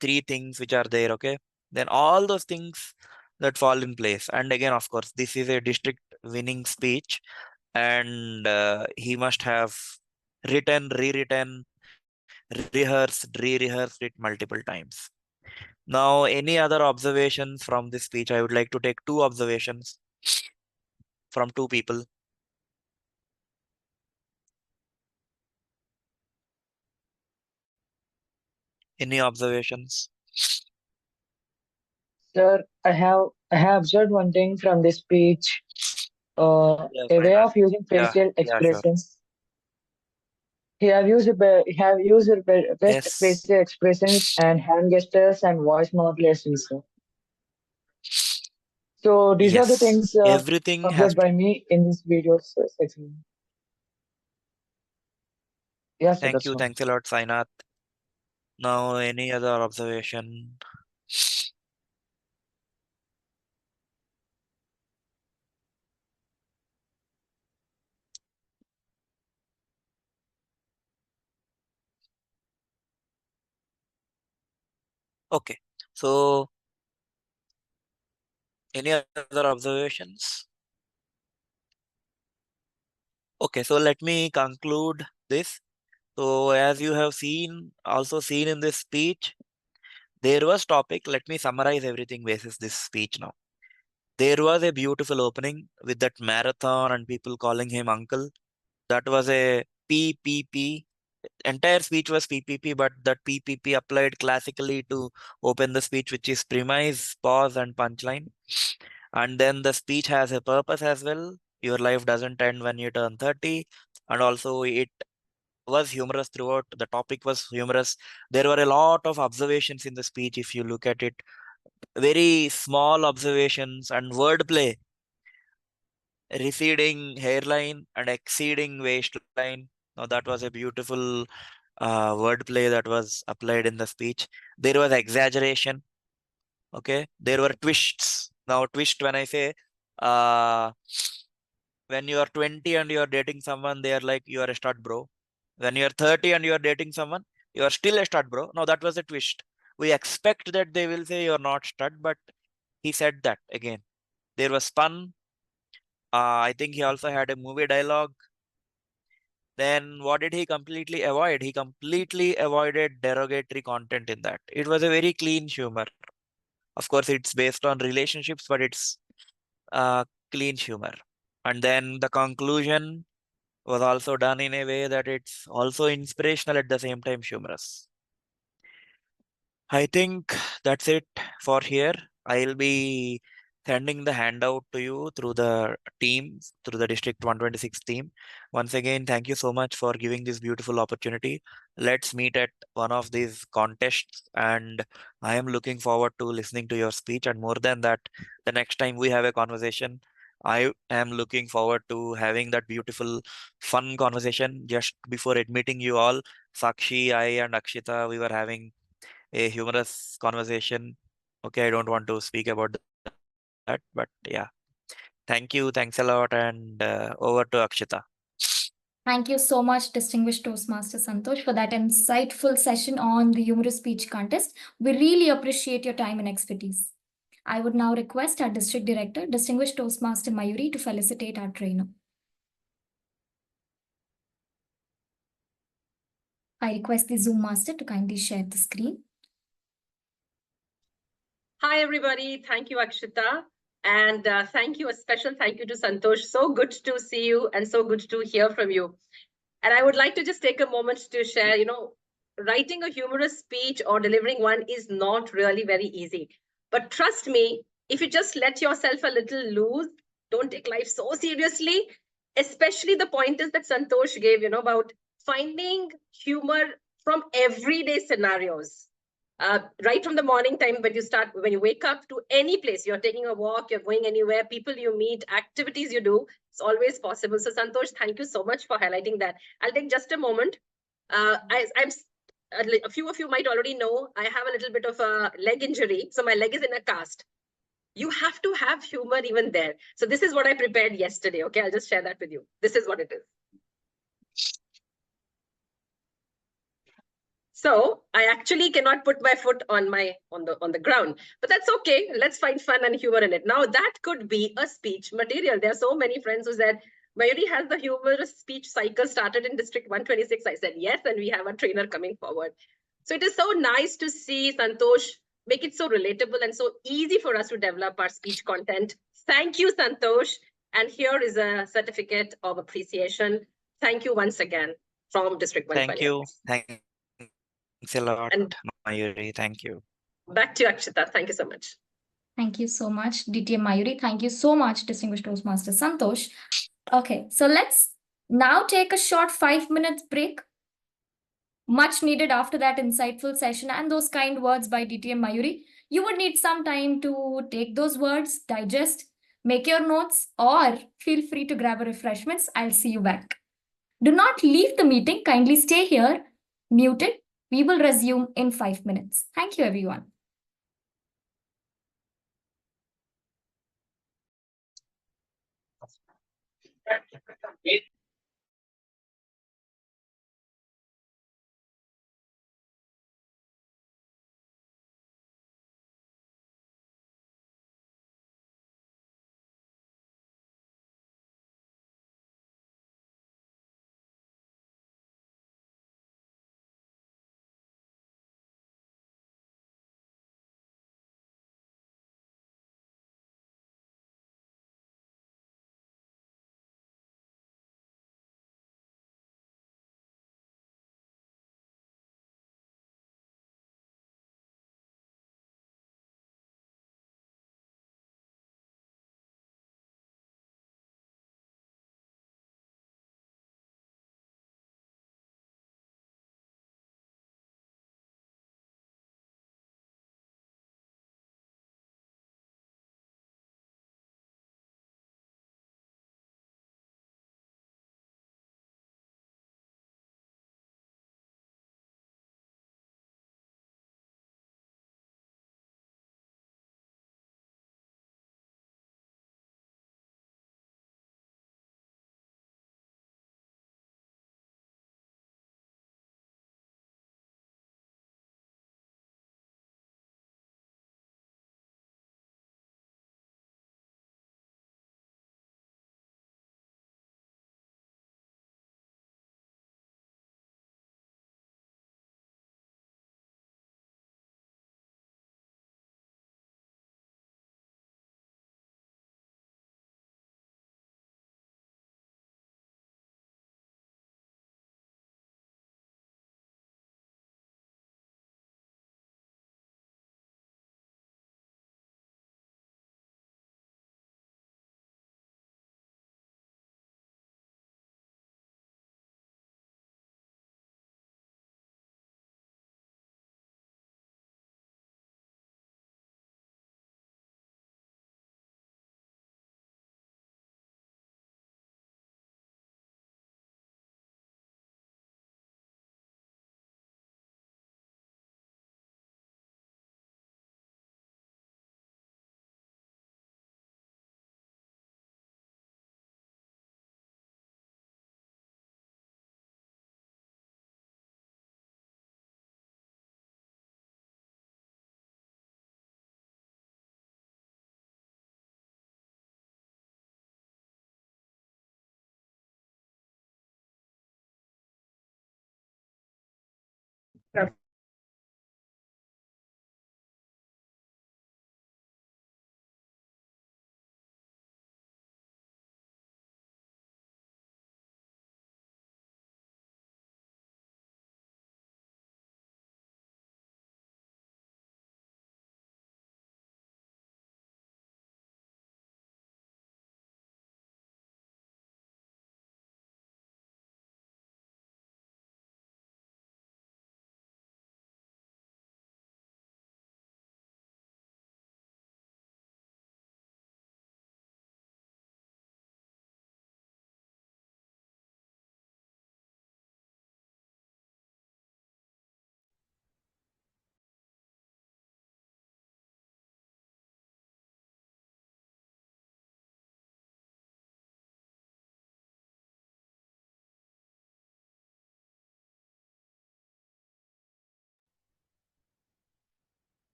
three things which are there, okay? Then all those things that fall in place. And again, of course, this is a district winning speech, and he must have written, rewritten, re-rehearsed it multiple times. Now, any other observations from this speech? I would like to take two observations from two people. Any observations? Sir, I have observed one thing from this speech. Yes, A why way not? of using Yeah, facial yeah, sure. expressions. Best Yes, facial expressions and hand gestures and voice modulations, sir. So these are the yes. things Everything has observed to. by me in this video section. Yes, sir, Thank that's you. all. Thanks a lot, Sainath. Now, any other observation? Okay. So, any other observations? Okay, so let me conclude this. So, as you have also seen in this speech, there was topic. Let me summarize everything basis this speech now. There was a beautiful opening with that marathon and people calling him uncle. That was a PPP. Entire speech was PPP, but that PPP applied classically to open the speech, which is premise, pause, and punchline. And then the speech has a purpose as well. Your life doesn't end when you turn 30. And also, it was humorous throughout. The topic was humorous. There were a lot of observations in the speech. If you look at it, very small observations and wordplay, receding hairline and exceeding waistline. Now that was a beautiful wordplay that was applied in the speech. There was exaggeration. Okay, there were twists. Now twist, when I say when you are 20 and you are dating someone, they are like, you are a stud bro. When you are 30 and you are dating someone, you are still a stud bro. Now that was a twist. We expect that they will say you're not stud, but he said that again. There was fun. I think he also had a movie dialogue. Then what did he completely avoid? He completely avoided derogatory content in that. It was a very clean humor. Of course, it's based on relationships, but it's clean humor. And then the conclusion was also done in a way that it's also inspirational at the same time humorous. I think that's it for here. I'll be sending the handout to you through the team, through the District 126 team. Once again, thank you so much for giving this beautiful opportunity. Let's meet at one of these contests, and I am looking forward to listening to your speech. And more than that, the next time we have a conversation, I am looking forward to having that beautiful, fun conversation. Just before admitting you all, Sakshi, I, and Akshita, we were having a humorous conversation. Okay, I don't want to speak about that, but yeah. Thanks a lot, and over to Akshita. Thank you so much, distinguished Toastmaster Santosh, for that insightful session on the humorous speech contest. We really appreciate your time and expertise. I would now request our District Director, distinguished Toastmaster Mayuri, to felicitate our trainer. I request the Zoom master to kindly share the screen. Hi, everybody. Thank you, Akshita. And thank you, a special thank you to Santosh. So good to see you and so good to hear from you. And I would like to just take a moment to share, writing a humorous speech or delivering one is not really very easy. But trust me, if you just let yourself a little loose, don't take life so seriously, especially the pointers that Santosh gave, about finding humor from everyday scenarios. Right from the morning time when you wake up to any place, you're taking a walk, you're going anywhere, people you meet, activities you do, it's always possible. So Santosh, thank you so much for highlighting that. I'll take just a moment. A few of you might already know, I have a little bit of a leg injury. So my leg is in a cast. You have to have humor even there. So this is what I prepared yesterday. Okay, I'll just share that with you. This is what it is. So I actually cannot put my foot on the ground, but that's okay. Let's find fun and humor in it. Now that could be a speech material. There are so many friends who said, Mayuri, has the humorous speech cycle started in District 126? I said, yes, and we have a trainer coming forward. So it is so nice to see Santosh make it so relatable and so easy for us to develop our speech content. Thank you, Santosh. And here is a certificate of appreciation. Thank you once again from District 126. Thank you. Thanks a lot, And Mayuri. Thank you. back to you, Akshita. Thank you so much. Thank you so much, DTM Mayuri. Thank you so much, distinguished Toastmaster Santosh. Okay, so let's now take a short 5 minutes break. Much needed after that insightful session and those kind words by DTM Mayuri. You would need some time to take those words, digest, make your notes, or feel free to grab a refreshments. I'll see you back. Do not leave the meeting. Kindly stay here, muted. We will resume in 5 minutes. Thank you, everyone.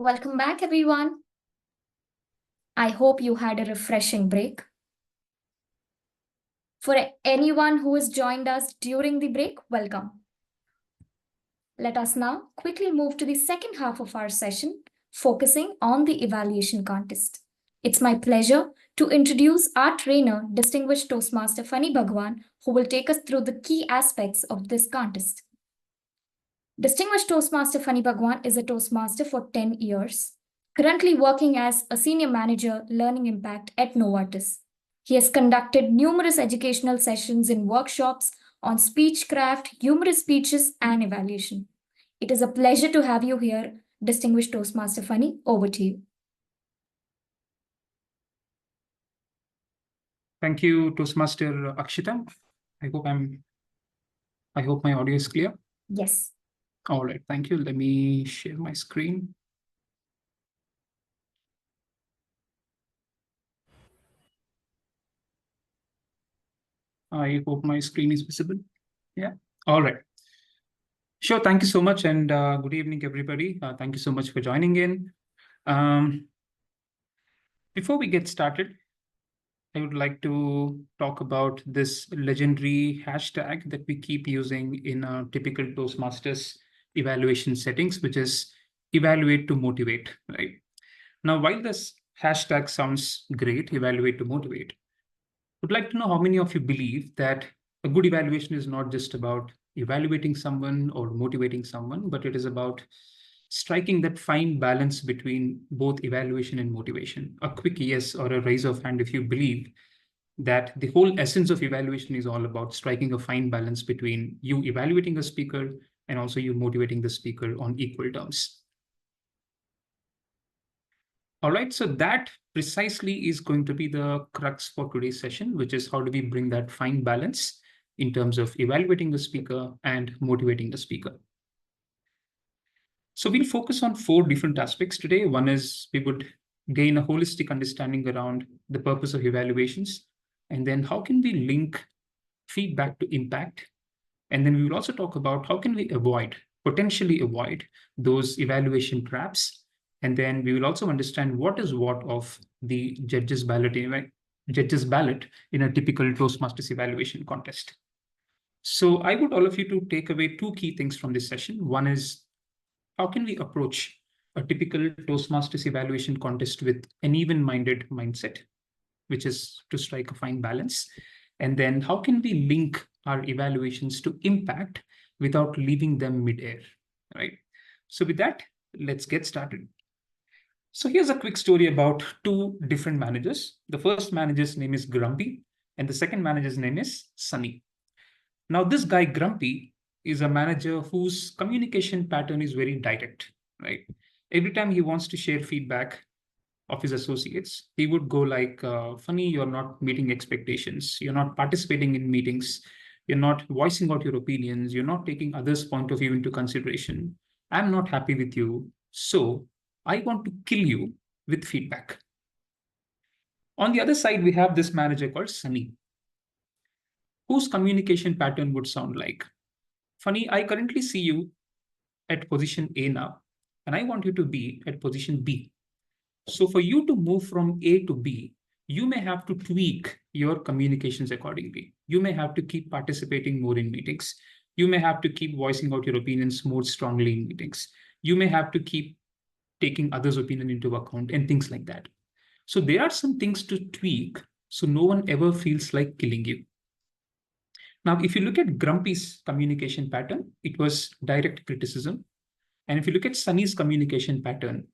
Welcome back, everyone. I hope you had a refreshing break. For anyone who has joined us during the break, welcome. Let us now quickly move to the second half of our session, focusing on the evaluation contest. It's my pleasure to introduce our trainer, Distinguished Toastmaster Funny Bhagwan, who will take us through the key aspects of this contest. Distinguished Toastmaster Funny Bhagwan is a Toastmaster for 10 years, currently working as a Senior Manager, Learning Impact at Novartis. He has conducted numerous educational sessions and workshops on speechcraft, humorous speeches, and evaluation. It is a pleasure to have you here, Distinguished Toastmaster Funny. Over to you. Thank you, Toastmaster Akshita. I hope my audio is clear. Yes. All right, thank you. Let me share my screen. I hope my screen is visible. Yeah. All right. Sure. Thank you so much, and good evening, everybody. Thank you so much for joining in. Before we get started, I would like to talk about this legendary hashtag that we keep using in our typical Toastmasters evaluation settings, which is evaluate to motivate, right? Now, while this hashtag sounds great, evaluate to motivate, would like to know how many of you believe that a good evaluation is not just about evaluating someone or motivating someone, but it is about striking that fine balance between both evaluation and motivation. A quick yes or a raise of hand if you believe that the whole essence of evaluation is all about striking a fine balance between you evaluating a speaker and also you motivating the speaker on equal terms. All right, so that precisely is going to be the crux for today's session, which is how do we bring that fine balance in terms of evaluating the speaker and motivating the speaker. So we'll focus on 4 different aspects today. One is we would gain a holistic understanding around the purpose of evaluations, and then how can we link feedback to impact. And then we will also talk about how can we potentially avoid those evaluation traps. And then we will also understand what is what of the judges' ballot in a typical Toastmasters evaluation contest. So I would all of you to take away 2 key things from this session. One is how can we approach a typical Toastmasters evaluation contest with an even-minded mindset, which is to strike a fine balance. And then how can we link our evaluations to impact without leaving them mid-air, right? So with that, let's get started. So here's a quick story about 2 different managers. The first manager's name is Grumpy, and the second manager's name is Sunny. Now, this guy, Grumpy, is a manager whose communication pattern is very direct, right? Every time he wants to share feedback of his associates, he would go like, Funny, you're not meeting expectations. You're not participating in meetings. You're not voicing out your opinions. You're not taking others' point of view into consideration. I'm not happy with you. So I want to kill you with feedback. On the other side, we have this manager called Sunny, whose communication pattern would sound like, Funny, I currently see you at position A now, and I want you to be at position B. So for you to move from A to B, you may have to tweak your communications accordingly. You may have to keep participating more in meetings. You may have to keep voicing out your opinions more strongly in meetings. You may have to keep taking others' opinion into account and things like that. So there are some things to tweak so no one ever feels like killing you. Now, if you look at Grumpy's communication pattern, it was direct criticism. And if you look at Sunny's communication pattern,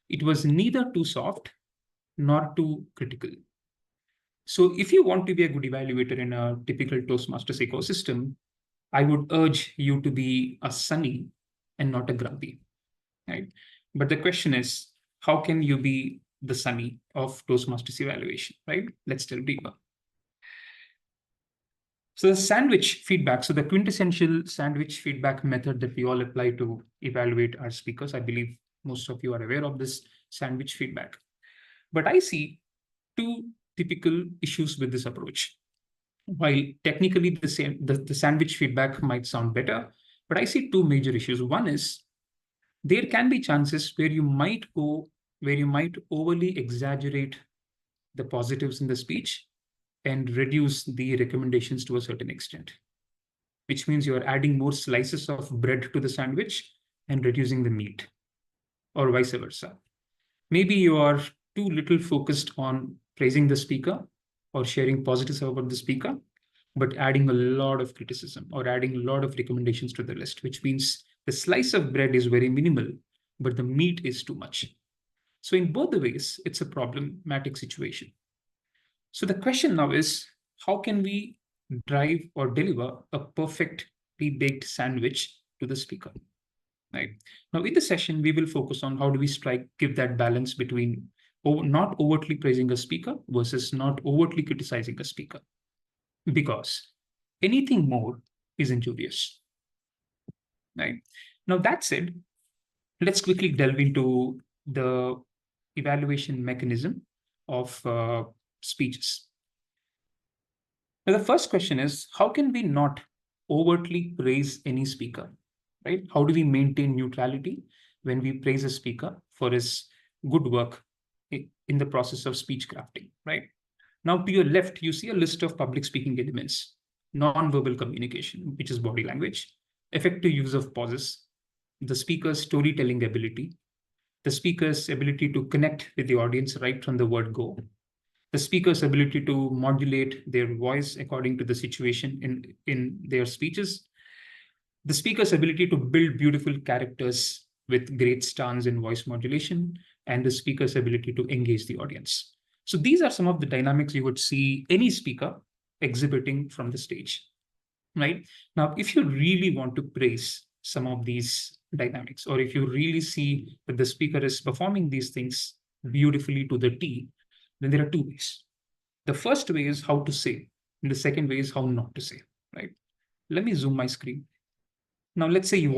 it was neither too soft nor too critical. So if you want to be a good evaluator in a typical Toastmasters ecosystem, I would urge you to be a Sunny and not a Grumpy, right? But the question is, how can you be the Sunny of Toastmasters evaluation, right? Let's delve deeper. So the sandwich feedback, so the quintessential sandwich feedback method that we all apply to evaluate our speakers, I believe most of you are aware of this sandwich feedback. But I see 2 typical issues with this approach. While technically the sandwich feedback might sound better, but I see 2 major issues. One is there can be chances where you might overly exaggerate the positives in the speech and reduce the recommendations to a certain extent, which means you are adding more slices of bread to the sandwich and reducing the meat, or vice versa. Maybe you are too little focused on praising the speaker or sharing positives about the speaker, but adding a lot of criticism or adding a lot of recommendations to the list, which means the slice of bread is very minimal, but the meat is too much. So in both the ways, it's a problematic situation. So the question now is, how can we drive or deliver a perfectly baked sandwich to the speaker? Right. Now, in the session, we will focus on how do we give that balance between not overtly praising a speaker versus not overtly criticizing a speaker, because anything more is injurious. Right. Now, that said, let's quickly delve into the evaluation mechanism of speeches. Now, the first question is, how can we not overtly praise any speaker, right? How do we maintain neutrality when we praise a speaker for his good work in the process of speech crafting, right? Now, to your left, you see a list of public speaking elements: non-verbal communication, which is body language, effective use of pauses, the speaker's storytelling ability, the speaker's ability to connect with the audience right from the word go, the speaker's ability to modulate their voice according to the situation in their speeches, the speaker's ability to build beautiful characters with great stance and voice modulation, and the speaker's ability to engage the audience. So these are some of the dynamics you would see any speaker exhibiting from the stage, right? Now, if you really want to praise some of these dynamics, or if you really see that the speaker is performing these things beautifully to the T, then there are two ways. The first way is how to say, and the second way is how not to say, right? Let me zoom my screen. Now, let's say you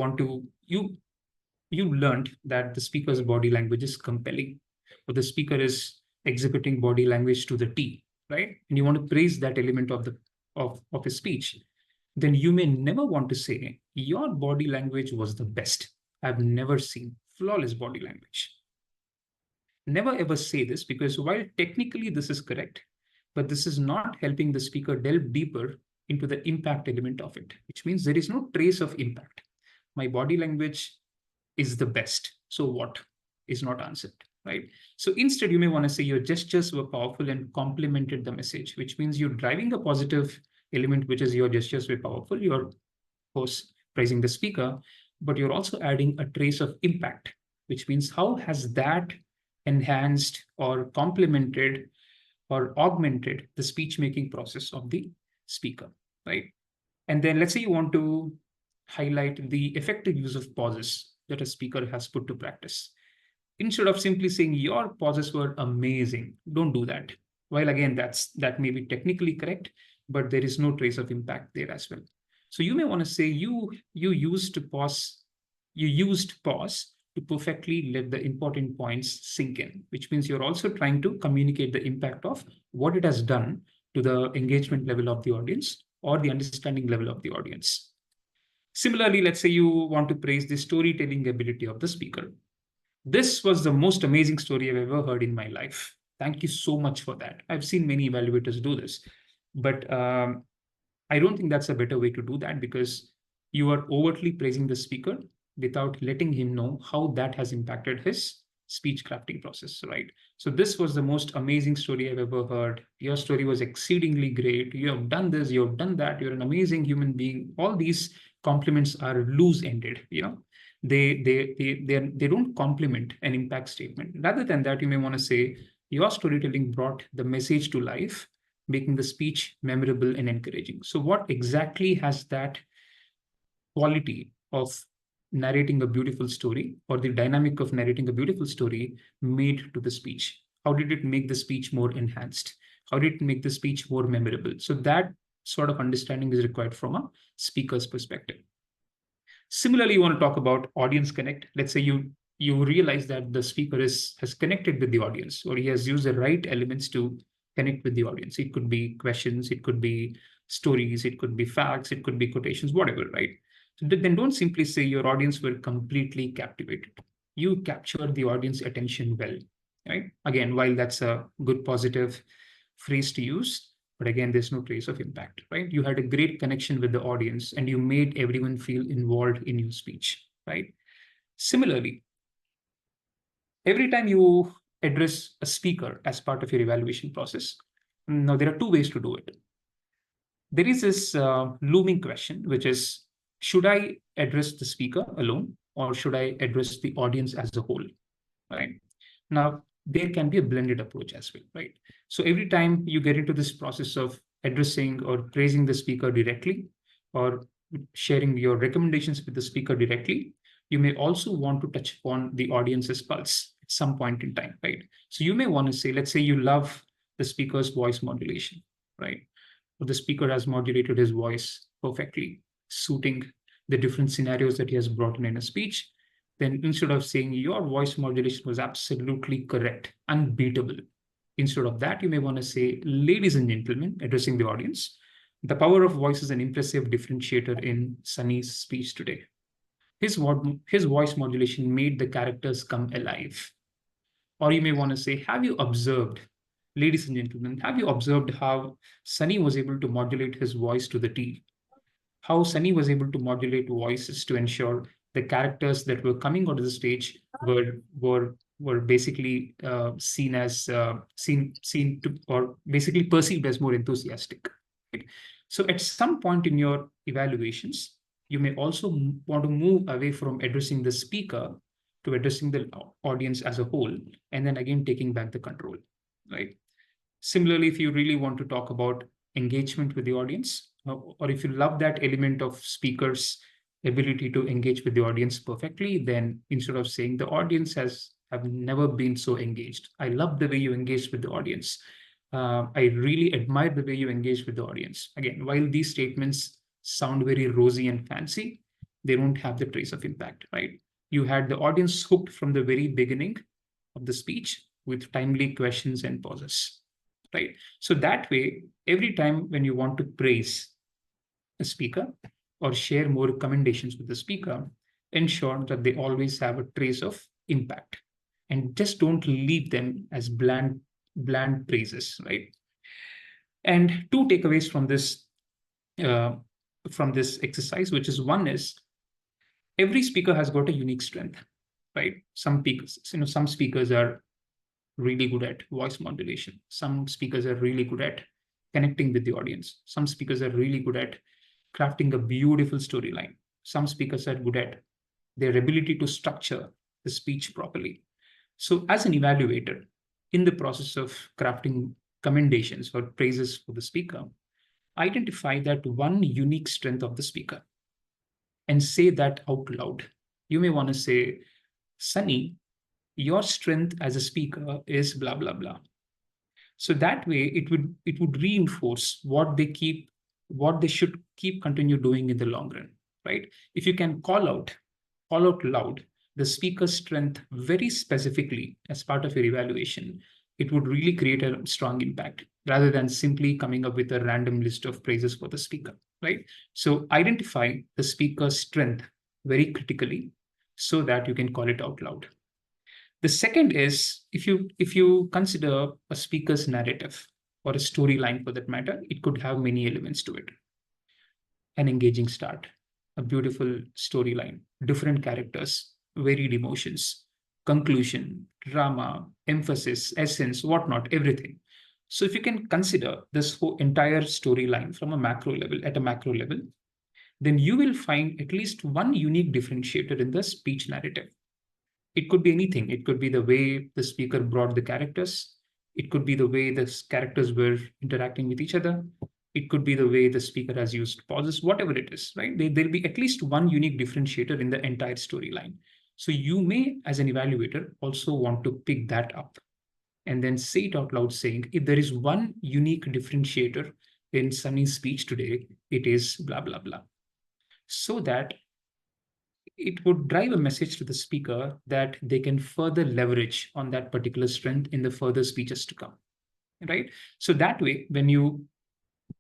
learned that the speaker's body language is compelling, or the speaker is exhibiting body language to the T, right? And you want to praise that element of his speech. Then you may never want to say, your body language was the best. I've never seen flawless body language. Never ever say this, because while technically this is correct, but this is not helping the speaker delve deeper into the impact element of it, which means there is no trace of impact. My body language is the best. So what is not answered, right? So instead, you may want to say your gestures were powerful and complemented the message, which means you're driving a positive element, which is your gestures were powerful. You're, of course, praising the speaker, but you're also adding a trace of impact, which means how has that enhanced or complemented or augmented the speech making process of the speaker, right? And then let's say you want to highlight the effective use of pauses that a speaker has put to practice. Instead of simply saying your pauses were amazing, don't do that. While again, that may be technically correct, but there is no trace of impact there as well. So you may want to say you used pause to perfectly let the important points sink in, which means you're also trying to communicate the impact of what it has done to the engagement level of the audience or the understanding level of the audience. Similarly, let's say you want to praise the storytelling ability of the speaker. This was the most amazing story I've ever heard in my life. Thank you so much for that. I've seen many evaluators do this, but I don't think that's a better way to do that, because you are overtly praising the speaker without letting him know how that has impacted his speech crafting process, right? So this was the most amazing story I've ever heard. Your story was exceedingly great. You have done this, you have done that. You're an amazing human being. All these compliments are loose-ended, you know. They don't complement an impact statement. Rather than that, you may want to say your storytelling brought the message to life, making the speech memorable and encouraging. So what exactly has that quality of narrating a beautiful story, or the dynamic of narrating a beautiful story, made to the speech? How did it make the speech more enhanced? How did it make the speech more memorable? So that sort of understanding is required from a speaker's perspective. Similarly, you want to talk about audience connect. Let's say you realize that the speaker has connected with the audience, or he has used the right elements to connect with the audience. It could be questions, it could be stories, it could be facts, it could be quotations, whatever, right? then don't simply say your audience were completely captivated. You captured the audience attention well, right? Again, while that's a good positive phrase to use, but again, there's no trace of impact, right? You had a great connection with the audience and you made everyone feel involved in your speech, right? Similarly, every time you address a speaker as part of your evaluation process, now there are two ways to do it. There is this looming question, which is, should I address the speaker alone or should I address the audience as a whole, right? Now, there can be a blended approach as well, right? So every time you get into this process of addressing or praising the speaker directly or sharing your recommendations with the speaker directly, you may also want to touch upon the audience's pulse at some point in time, right? So you may want to say, let's say you love the speaker's voice modulation, right? Or the speaker has modulated his voice perfectly, suiting the different scenarios that he has brought in a speech. Then instead of saying your voice modulation was absolutely correct, unbeatable, instead of that, you may want to say, ladies and gentlemen, addressing the audience, the power of voice is an impressive differentiator in Sunny's speech today. His voice modulation made the characters come alive. Or you may want to say, have you observed, ladies and gentlemen, have you observed how Sunny was able to modulate his voice to the T? How Sunny was able to modulate voices to ensure the characters that were coming onto the stage were basically seen to, or basically perceived as more enthusiastic. Right? So at some point in your evaluations, you may also want to move away from addressing the speaker to addressing the audience as a whole, and then again taking back the control, right? Similarly, if you really want to talk about engagement with the audience, or if you love that element of speakers' ability to engage with the audience perfectly, then instead of saying the audience have never been so engaged, I love the way you engaged with the audience. I really admire the way you engage with the audience. Again, while these statements sound very rosy and fancy, they don't have the trace of impact, right? You had the audience hooked from the very beginning of the speech with timely questions and pauses, right? So that way, every time when you want to praise a speaker or share more recommendations with the speaker, ensure that they always have a trace of impact and just don't leave them as bland praises, right? And two takeaways from this exercise, which is, one is every speaker has got a unique strength, right? Some speakers are really good at voice modulation. Some speakers are really good at connecting with the audience. Some speakers are really good at crafting a beautiful storyline. Some speakers are good at their ability to structure the speech properly. So as an evaluator, in the process of crafting commendations or praises for the speaker, identify that one unique strength of the speaker and say that out loud. You may want to say, Sunny, your strength as a speaker is blah, blah, blah. So that way it would reinforce what they should continue doing in the long run, right? If you can call out loud the speaker's strength very specifically as part of your evaluation, it would really create a strong impact rather than simply coming up with a random list of praises for the speaker, right? So identify the speaker's strength very critically so that you can call it out loud. The second is, if you consider a speaker's narrative or a storyline for that matter, it could have many elements to it. An engaging start, a beautiful storyline, different characters, varied emotions, conclusion, drama, emphasis, essence, whatnot, everything. So if you can consider this whole entire storyline from a macro level, then you will find at least one unique differentiator in the speech narrative. It could be anything. It could be the way the speaker brought the characters. It could be the way the characters were interacting with each other. It could be the way the speaker has used pauses, whatever it is, right? There'll be at least one unique differentiator in the entire storyline. So you may, as an evaluator, also want to pick that up and then say it out loud, saying, if there is one unique differentiator in Sunny's speech today, it is blah, blah, blah. So that it would drive a message to the speaker that they can further leverage on that particular strength in the further speeches to come, right? So that way, when you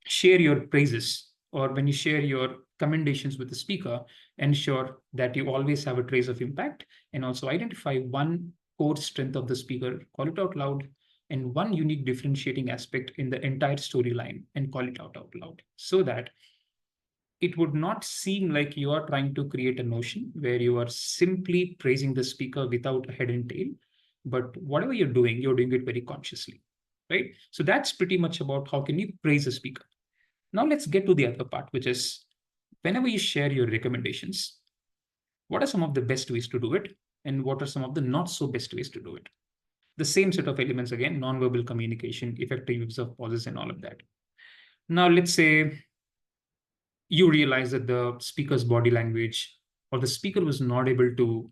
share your praises or when you share your commendations with the speaker, ensure that you always have a trace of impact, and also identify one core strength of the speaker, call it out loud, and one unique differentiating aspect in the entire storyline, and call it out loud, so that it would not seem like you are trying to create a notion where you are simply praising the speaker without a head and tail, but whatever you're doing it very consciously, right? So that's pretty much about how can you praise a speaker. Now let's get to the other part, which is whenever you share your recommendations, what are some of the best ways to do it? And what are some of the not so best ways to do it? The same set of elements again, non-verbal communication, effective use of pauses and all of that. Now let's say you realize that the speaker's body language or the speaker was not able to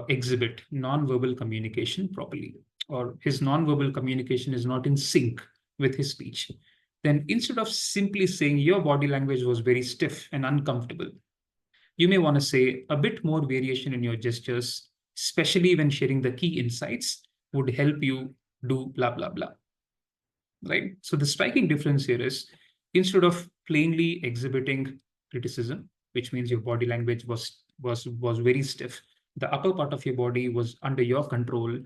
exhibit non-verbal communication properly, or his non-verbal communication is not in sync with his speech. Then instead of simply saying your body language was very stiff and uncomfortable, you may want to say a bit more variation in your gestures, especially when sharing the key insights, would help you do blah, blah, blah. Right? So the striking difference here is instead of plainly exhibiting criticism, which means your body language was very stiff, the upper part of your body was under your control.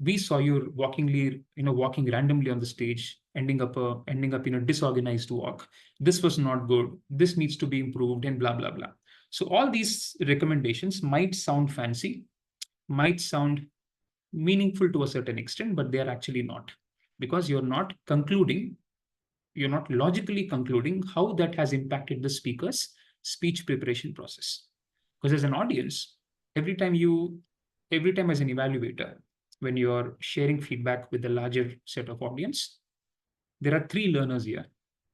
We saw you walking randomly on the stage, ending up in a disorganized walk. This was not good. This needs to be improved, and blah, blah, blah. So all these recommendations might sound fancy, might sound meaningful to a certain extent, but they are actually not, because you're not logically concluding how that has impacted the speaker's speech preparation process. Because as an audience, every time as an evaluator, when you're sharing feedback with a larger set of audience, there are three learners here.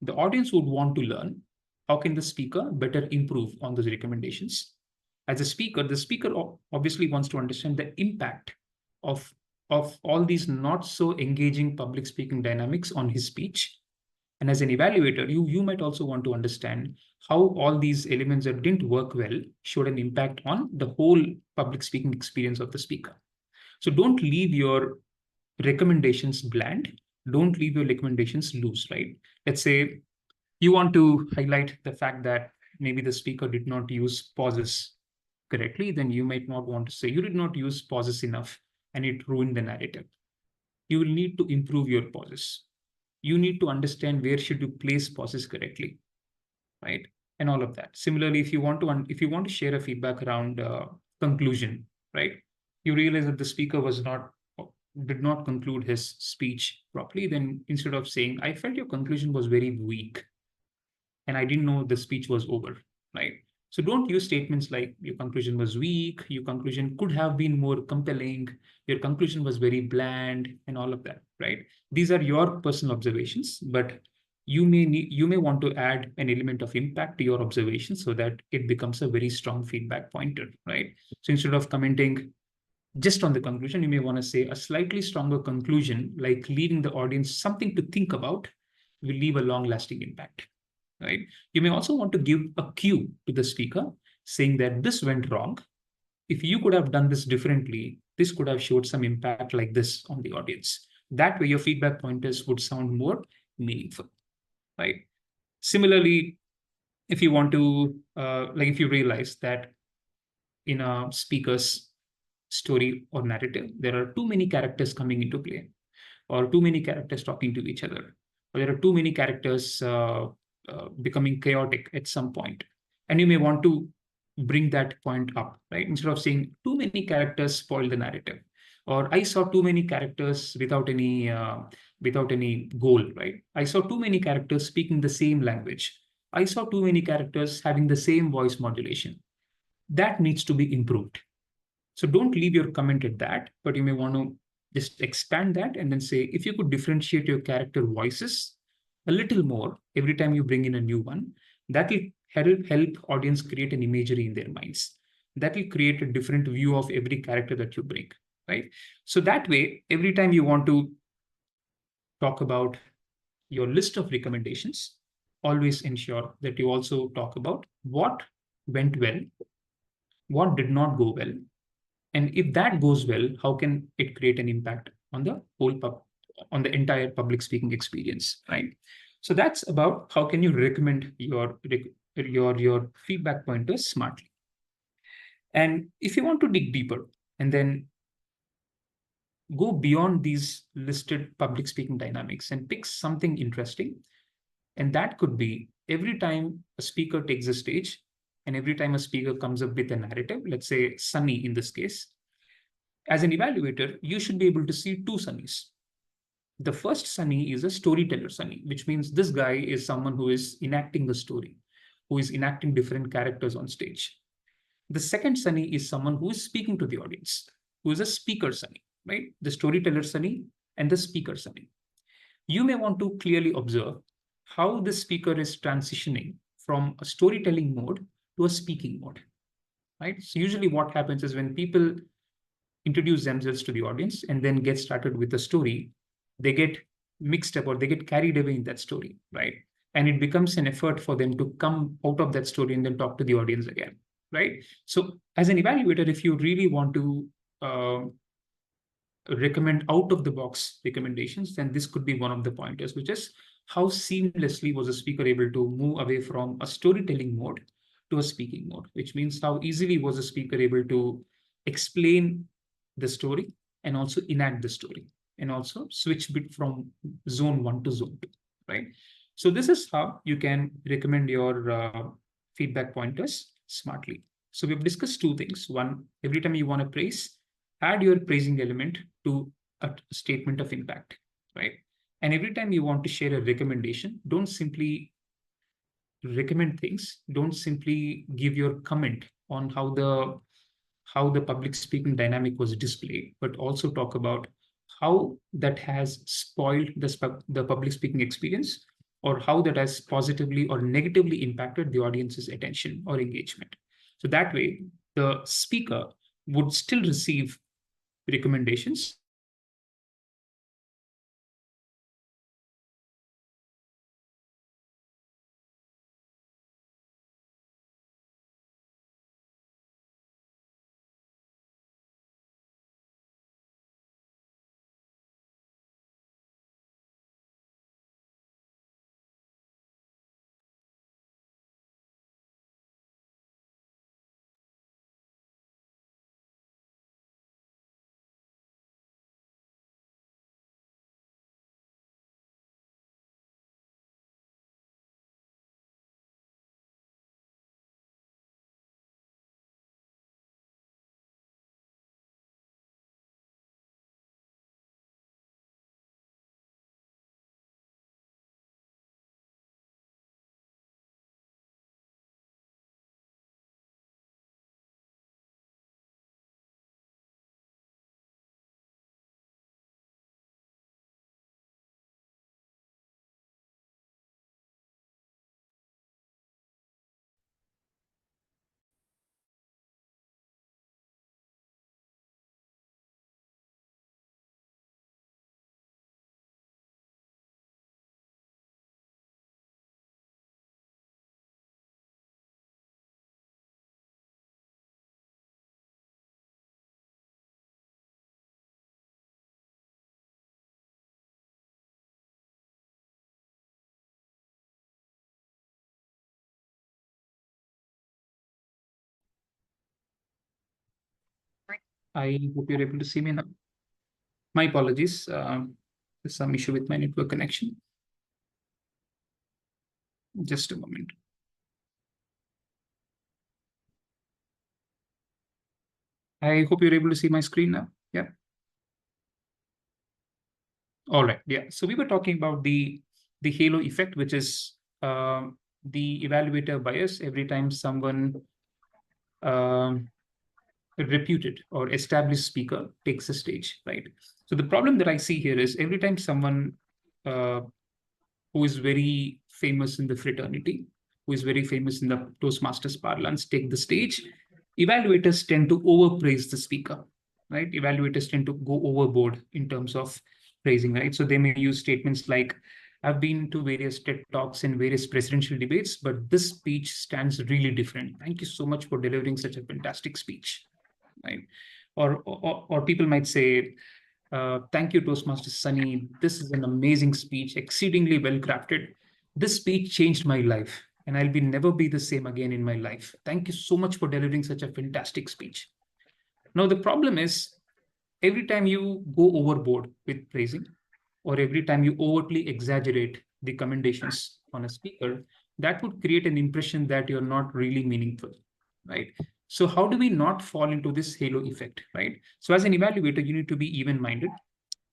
The audience would want to learn how can the speaker better improve on those recommendations. As a speaker, the speaker obviously wants to understand the impact of all these not so engaging public speaking dynamics on his speech. And as an evaluator, you might also want to understand how all these elements that didn't work well showed an impact on the whole public speaking experience of the speaker. So don't leave your recommendations bland. Don't leave your recommendations loose, right? Let's say you want to highlight the fact that maybe the speaker did not use pauses correctly, then you might not want to say you did not use pauses enough and it ruined the narrative. You will need to improve your pauses. You need to understand where should you place pauses correctly, right? And all of that. Similarly, if you want to share a feedback around conclusion, right? You realize that the speaker did not conclude his speech properly, then instead of saying, I felt your conclusion was very weak and I didn't know the speech was over, right? So don't use statements like your conclusion was weak, your conclusion could have been more compelling, your conclusion was very bland, and all of that, right? These are your personal observations, but you may want to add an element of impact to your observation so that it becomes a very strong feedback pointer, right? So instead of commenting just on the conclusion, you may want to say a slightly stronger conclusion, like leaving the audience something to think about, will leave a long-lasting impact, right? You may also want to give a cue to the speaker saying that this went wrong. If you could have done this differently, this could have showed some impact like this on the audience. That way your feedback pointers would sound more meaningful, right? Similarly, if you want to, if you realize that in a speaker's story or narrative, there are too many characters coming into play, or too many characters talking to each other, or there are too many characters becoming chaotic at some point. And you may want to bring that point up, right? Instead of saying too many characters spoil the narrative, or I saw too many characters without any goal, right? I saw too many characters speaking the same language. I saw too many characters having the same voice modulation. That needs to be improved. So don't leave your comment at that, but you may want to just expand that and then say, if you could differentiate your character voices a little more every time you bring in a new one, that will help audience create an imagery in their minds. That will create a different view of every character that you bring, right? So that way, every time you want to talk about your list of recommendations, always ensure that you also talk about what went well, what did not go well, and if that goes well, how can it create an impact on the on the entire public speaking experience, right? So that's about how can you recommend your your feedback pointers smartly. And if you want to dig deeper and then go beyond these listed public speaking dynamics and pick something interesting, and that could be every time a speaker takes a stage and every time a speaker comes up with a narrative, let's say Sunny in this case, as an evaluator, you should be able to see two Sunnys. The first Sunny is a storyteller Sunny, which means this guy is someone who is enacting the story, who is enacting different characters on stage. The second Sunny is someone who is speaking to the audience, who is a speaker Sunny, right? The storyteller Sunny and the speaker Sunny. You may want to clearly observe how the speaker is transitioning from a storytelling mode to a speaking mode, right? So usually what happens is when people introduce themselves to the audience and then get started with the story, they get mixed up or they get carried away in that story, right? And it becomes an effort for them to come out of that story and then talk to the audience again, right? So as an evaluator, if you really want to recommend out of the box recommendations, then this could be one of the pointers, which is how seamlessly was a speaker able to move away from a storytelling mode to a speaking mode, which means how easily was a speaker able to explain the story and also enact the story and also switch bit from zone 1 to zone 2, right? So this is how you can recommend your feedback pointers smartly. So we've discussed two things. One, every time you want to praise, add your praising element to a statement of impact, right? And every time you want to share a recommendation, don't simply recommend things, don't simply give your comment on how the public speaking dynamic was displayed, but also talk about how that has spoiled the public speaking experience or how that has positively or negatively impacted the audience's attention or engagement. So that way, the speaker would still receive recommendations. I hope you're able to see me now. My apologies. There's some issue with my network connection. Just a moment. I hope you're able to see my screen now. Yeah. All right. Yeah. So we were talking about the halo effect, which is the evaluator bias every time someone reputed or established speaker takes a stage, right? So the problem that I see here is every time someone who is very famous in the fraternity, who is very famous in the Toastmasters parlance, take the stage, evaluators tend to overpraise the speaker, right? Evaluators tend to go overboard in terms of praising, right? So they may use statements like, I've been to various TED Talks and various presidential debates, but this speech stands really different. Thank you so much for delivering such a fantastic speech, right? Or people might say, thank you, Toastmasters Sunny. This is an amazing speech, exceedingly well crafted. This speech changed my life. and I'll never be the same again in my life. Thank you so much for delivering such a fantastic speech. Now, the problem is every time you go overboard with praising, or every time you overtly exaggerate the commendations on a speaker, that would create an impression that you're not really meaningful, right? So how do we not fall into this halo effect, right? So as an evaluator, you need to be even-minded.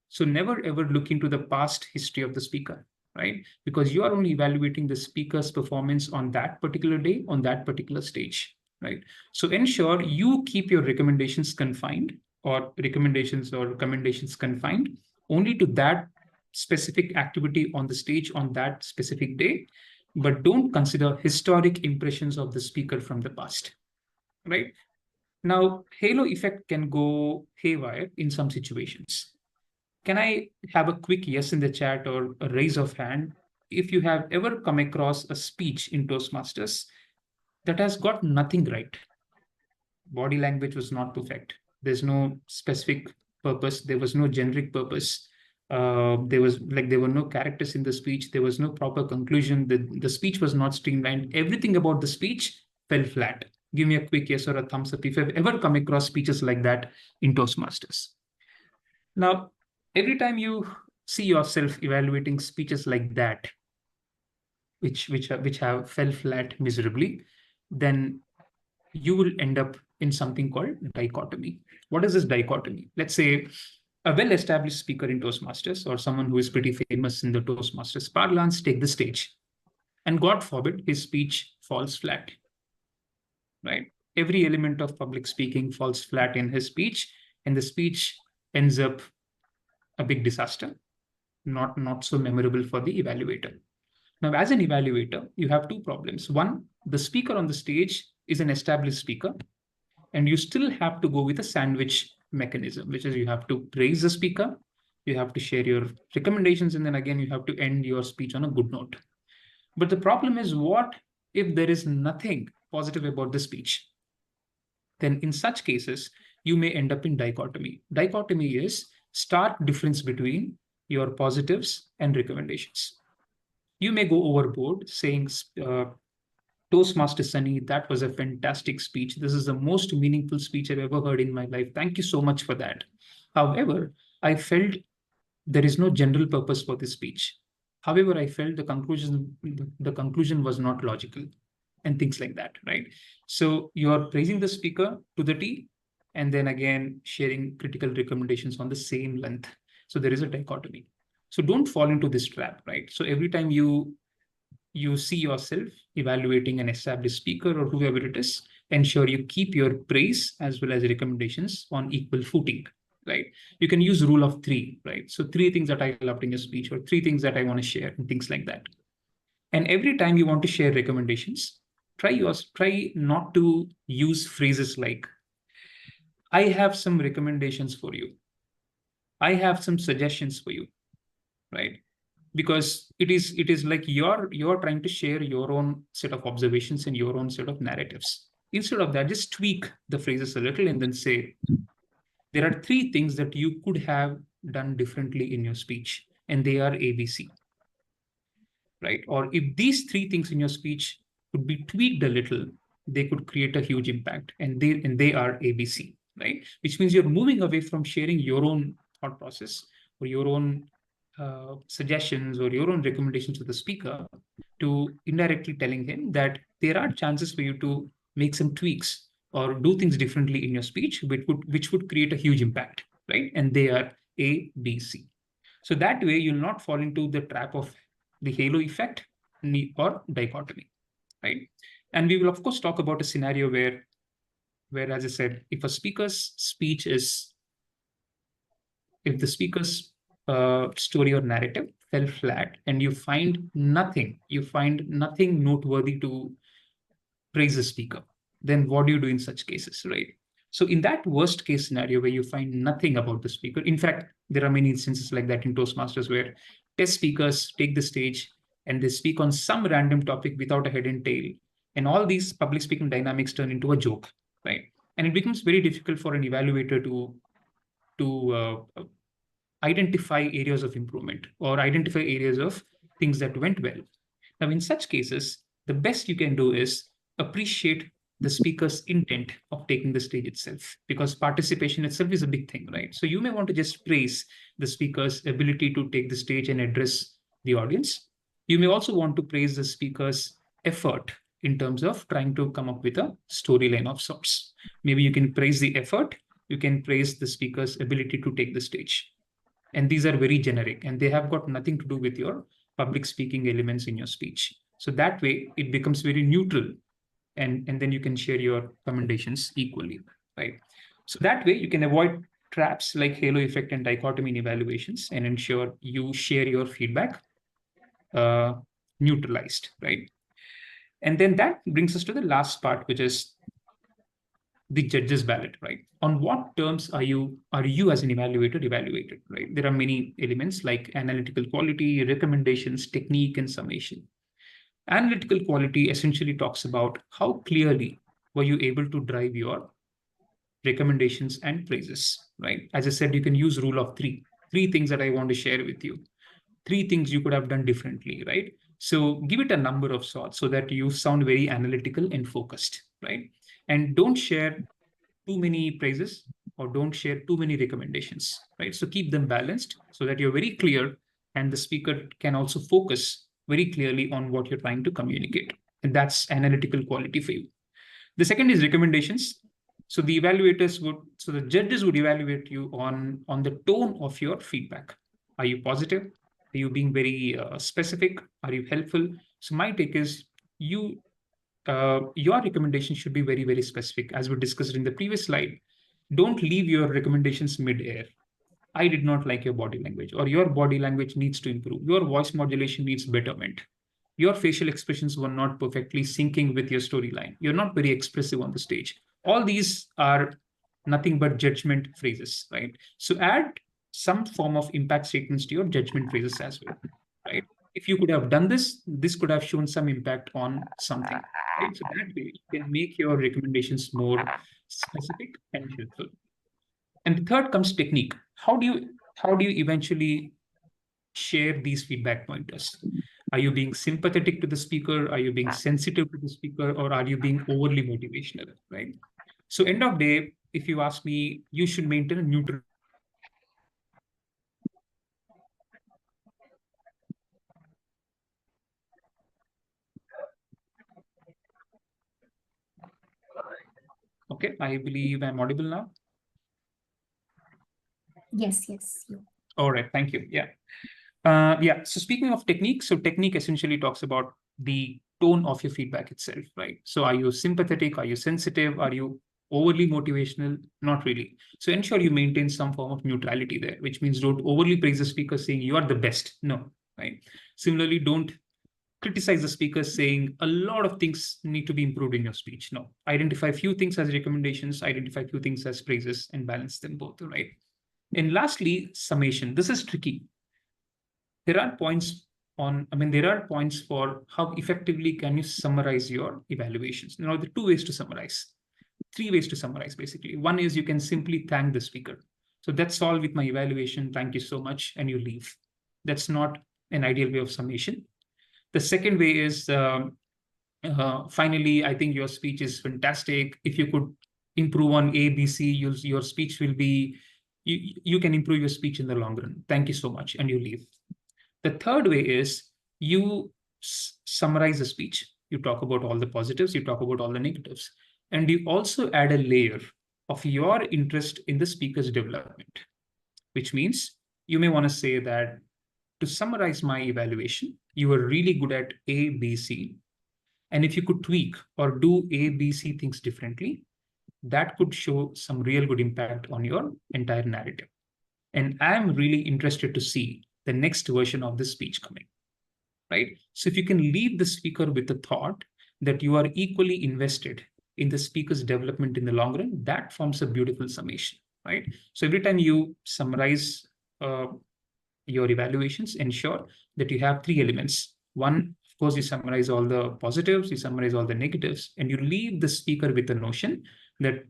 So never ever look into the past history of the speaker, right? Because you are only evaluating the speaker's performance on that particular day, on that particular stage, right? So ensure you keep your recommendations confined, or commendations confined only to that specific activity on the stage on that specific day, but don't consider historic impressions of the speaker from the past, right? Now, halo effect can go haywire in some situations. Can I have a quick yes in the chat or a raise of hand if you have ever come across a speech in Toastmasters that has got nothing right? Body language was not perfect. There's no specific purpose. There was no generic purpose. There were no characters in the speech. There was no proper conclusion. The speech was not streamlined. Everything about the speech fell flat. Give me a quick yes or a thumbs up if you've ever come across speeches like that in Toastmasters. Now, every time you see yourself evaluating speeches like that, which have fell flat miserably, then you will end up in something called dichotomy. What is this dichotomy? Let's say a well-established speaker in Toastmasters, or someone who is pretty famous in the Toastmasters parlance, take the stage, and God forbid his speech falls flat, right? Every element of public speaking falls flat in his speech, and the speech ends up a big disaster, not so memorable for the evaluator. Now, as an evaluator, you have two problems. One, the speaker on the stage is an established speaker, and you still have to go with a sandwich mechanism, which is you have to praise the speaker, you have to share your recommendations, and then again, you have to end your speech on a good note. But the problem is, what if there is nothing positive about the speech? Then in such cases, you may end up in dichotomy. Dichotomy is stark difference between your positives and recommendations. You may go overboard saying, Toastmaster Sunny, that was a fantastic speech. This is the most meaningful speech I've ever heard in my life. Thank you so much for that. However, I felt there is no general purpose for this speech. However, I felt the conclusion was not logical, and things like that, right? So you're praising the speaker to the T, and then again sharing critical recommendations on the same length. So there is a dichotomy. So don't fall into this trap, right? So every time you see yourself evaluating an established speaker or whoever it is, ensure you keep your praise as well as recommendations on equal footing, right? You can use rule of three, right? So 3 things that I loved in your speech, or 3 things that I want to share, and things like that. And every time you want to share recommendations, try not to use phrases like, I have some recommendations for you. I have some suggestions for you, right? Because it is like you're trying to share your own set of observations and your own set of narratives. Instead of that, just tweak the phrases a little and then say, there are 3 things that you could have done differently in your speech, and they are ABC, right? Or if these 3 things in your speech could be tweaked a little, they could create a huge impact, and they are ABC, right? Which means you're moving away from sharing your own thought process or your own suggestions or your own recommendations to the speaker, to indirectly telling him that there are chances for you to make some tweaks or do things differently in your speech, which would create a huge impact, right? And they are A, B, C. So that way you'll not fall into the trap of the halo effect or dichotomy, right? And we will of course talk about a scenario where, as I said, if the speaker's story or narrative fell flat and you find nothing noteworthy to praise the speaker, then what do you do in such cases, right? So in that worst case scenario where you find nothing about the speaker, in fact, there are many instances like that in Toastmasters where test speakers take the stage and they speak on some random topic without a head and tail, and all these public speaking dynamics turn into a joke, right? And it becomes very difficult for an evaluator to identify areas of improvement or identify areas of things that went well. Now, in such cases, the best you can do is appreciate the speaker's intent of taking the stage itself, because participation itself is a big thing, right? So you may want to just praise the speaker's ability to take the stage and address the audience. You may also want to praise the speaker's effort in terms of trying to come up with a storyline of sorts. Maybe you can praise the effort, you can praise the speaker's ability to take the stage. And these are very generic and they have got nothing to do with your public speaking elements in your speech. So that way it becomes very neutral, and then you can share your commendations equally, right? So that way you can avoid traps like halo effect and dichotomy in evaluations and ensure you share your feedback neutralized, right? And then that brings us to the last part, which is the judges ballot, right? On what terms are you as an evaluator evaluated, right? There are many elements like analytical quality, recommendations, technique, and summation. Analytical quality essentially talks about how clearly were you able to drive your recommendations and praises, right? As I said, you can use rule of three things that I want to share with you, 3 things you could have done differently, right? So give it a number of sorts so that you sound very analytical and focused, right? And don't share too many praises or don't share too many recommendations, right? So keep them balanced so that you're very clear and the speaker can also focus very clearly on what you're trying to communicate. And that's analytical quality for you. The second is recommendations. So the judges would evaluate you on the tone of your feedback. Are you positive? Are you being very specific? Are you helpful? So my take is your recommendation should be very, very specific. As we discussed in the previous slide, don't leave your recommendations mid-air. I did not like your body language, or your body language needs to improve. Your voice modulation needs betterment. Your facial expressions were not perfectly syncing with your storyline. You're not very expressive on the stage. All these are nothing but judgment phrases, right? So add some form of impact statements to your judgment phrases as well, right? If you could have done this, this could have shown some impact on something, right? So that way you can make your recommendations more specific and helpful. And the third comes technique. How do you eventually share these feedback pointers? Are you being sympathetic to the speaker? Are you being sensitive to the speaker? Or are you being overly motivational, right? So end of day, if you ask me, you should maintain a neutral. Okay, I believe I'm audible now. Yes. All right, thank you. Yeah. So speaking of technique, so technique essentially talks about the tone of your feedback itself, right? So are you sympathetic? Are you sensitive? Are you overly motivational? Not really. So ensure you maintain some form of neutrality there, which means don't overly praise the speaker saying you are the best. No, right? Similarly, don't criticize the speaker saying a lot of things need to be improved in your speech. No, identify a few things as recommendations, identify a few things as praises, and balance them both, right? And lastly, summation. This is tricky. There are points for how effectively can you summarize your evaluations. Now, there are 2 ways to summarize, 3 ways to summarize, basically. One is you can simply thank the speaker. So that's all with my evaluation. Thank you so much. And you leave. That's not an ideal way of summation. The second way is, finally, I think your speech is fantastic. If you could improve on A, B, C, your speech will be, you can improve your speech in the long run. Thank you so much. And you leave. The third way is you summarize the speech. You talk about all the positives, you talk about all the negatives, and you also add a layer of your interest in the speaker's development, which means you may want to say that to summarize my evaluation, you were really good at A, B, C. And if you could tweak or do A, B, C things differently, that could show some real good impact on your entire narrative. And I'm really interested to see the next version of this speech coming, right? So if you can leave the speaker with the thought that you are equally invested in the speaker's development in the long run, that forms a beautiful summation, right? So every time you summarize your evaluations, ensure that you have 3 elements. One, of course, you summarize all the positives, you summarize all the negatives, and you leave the speaker with the notion that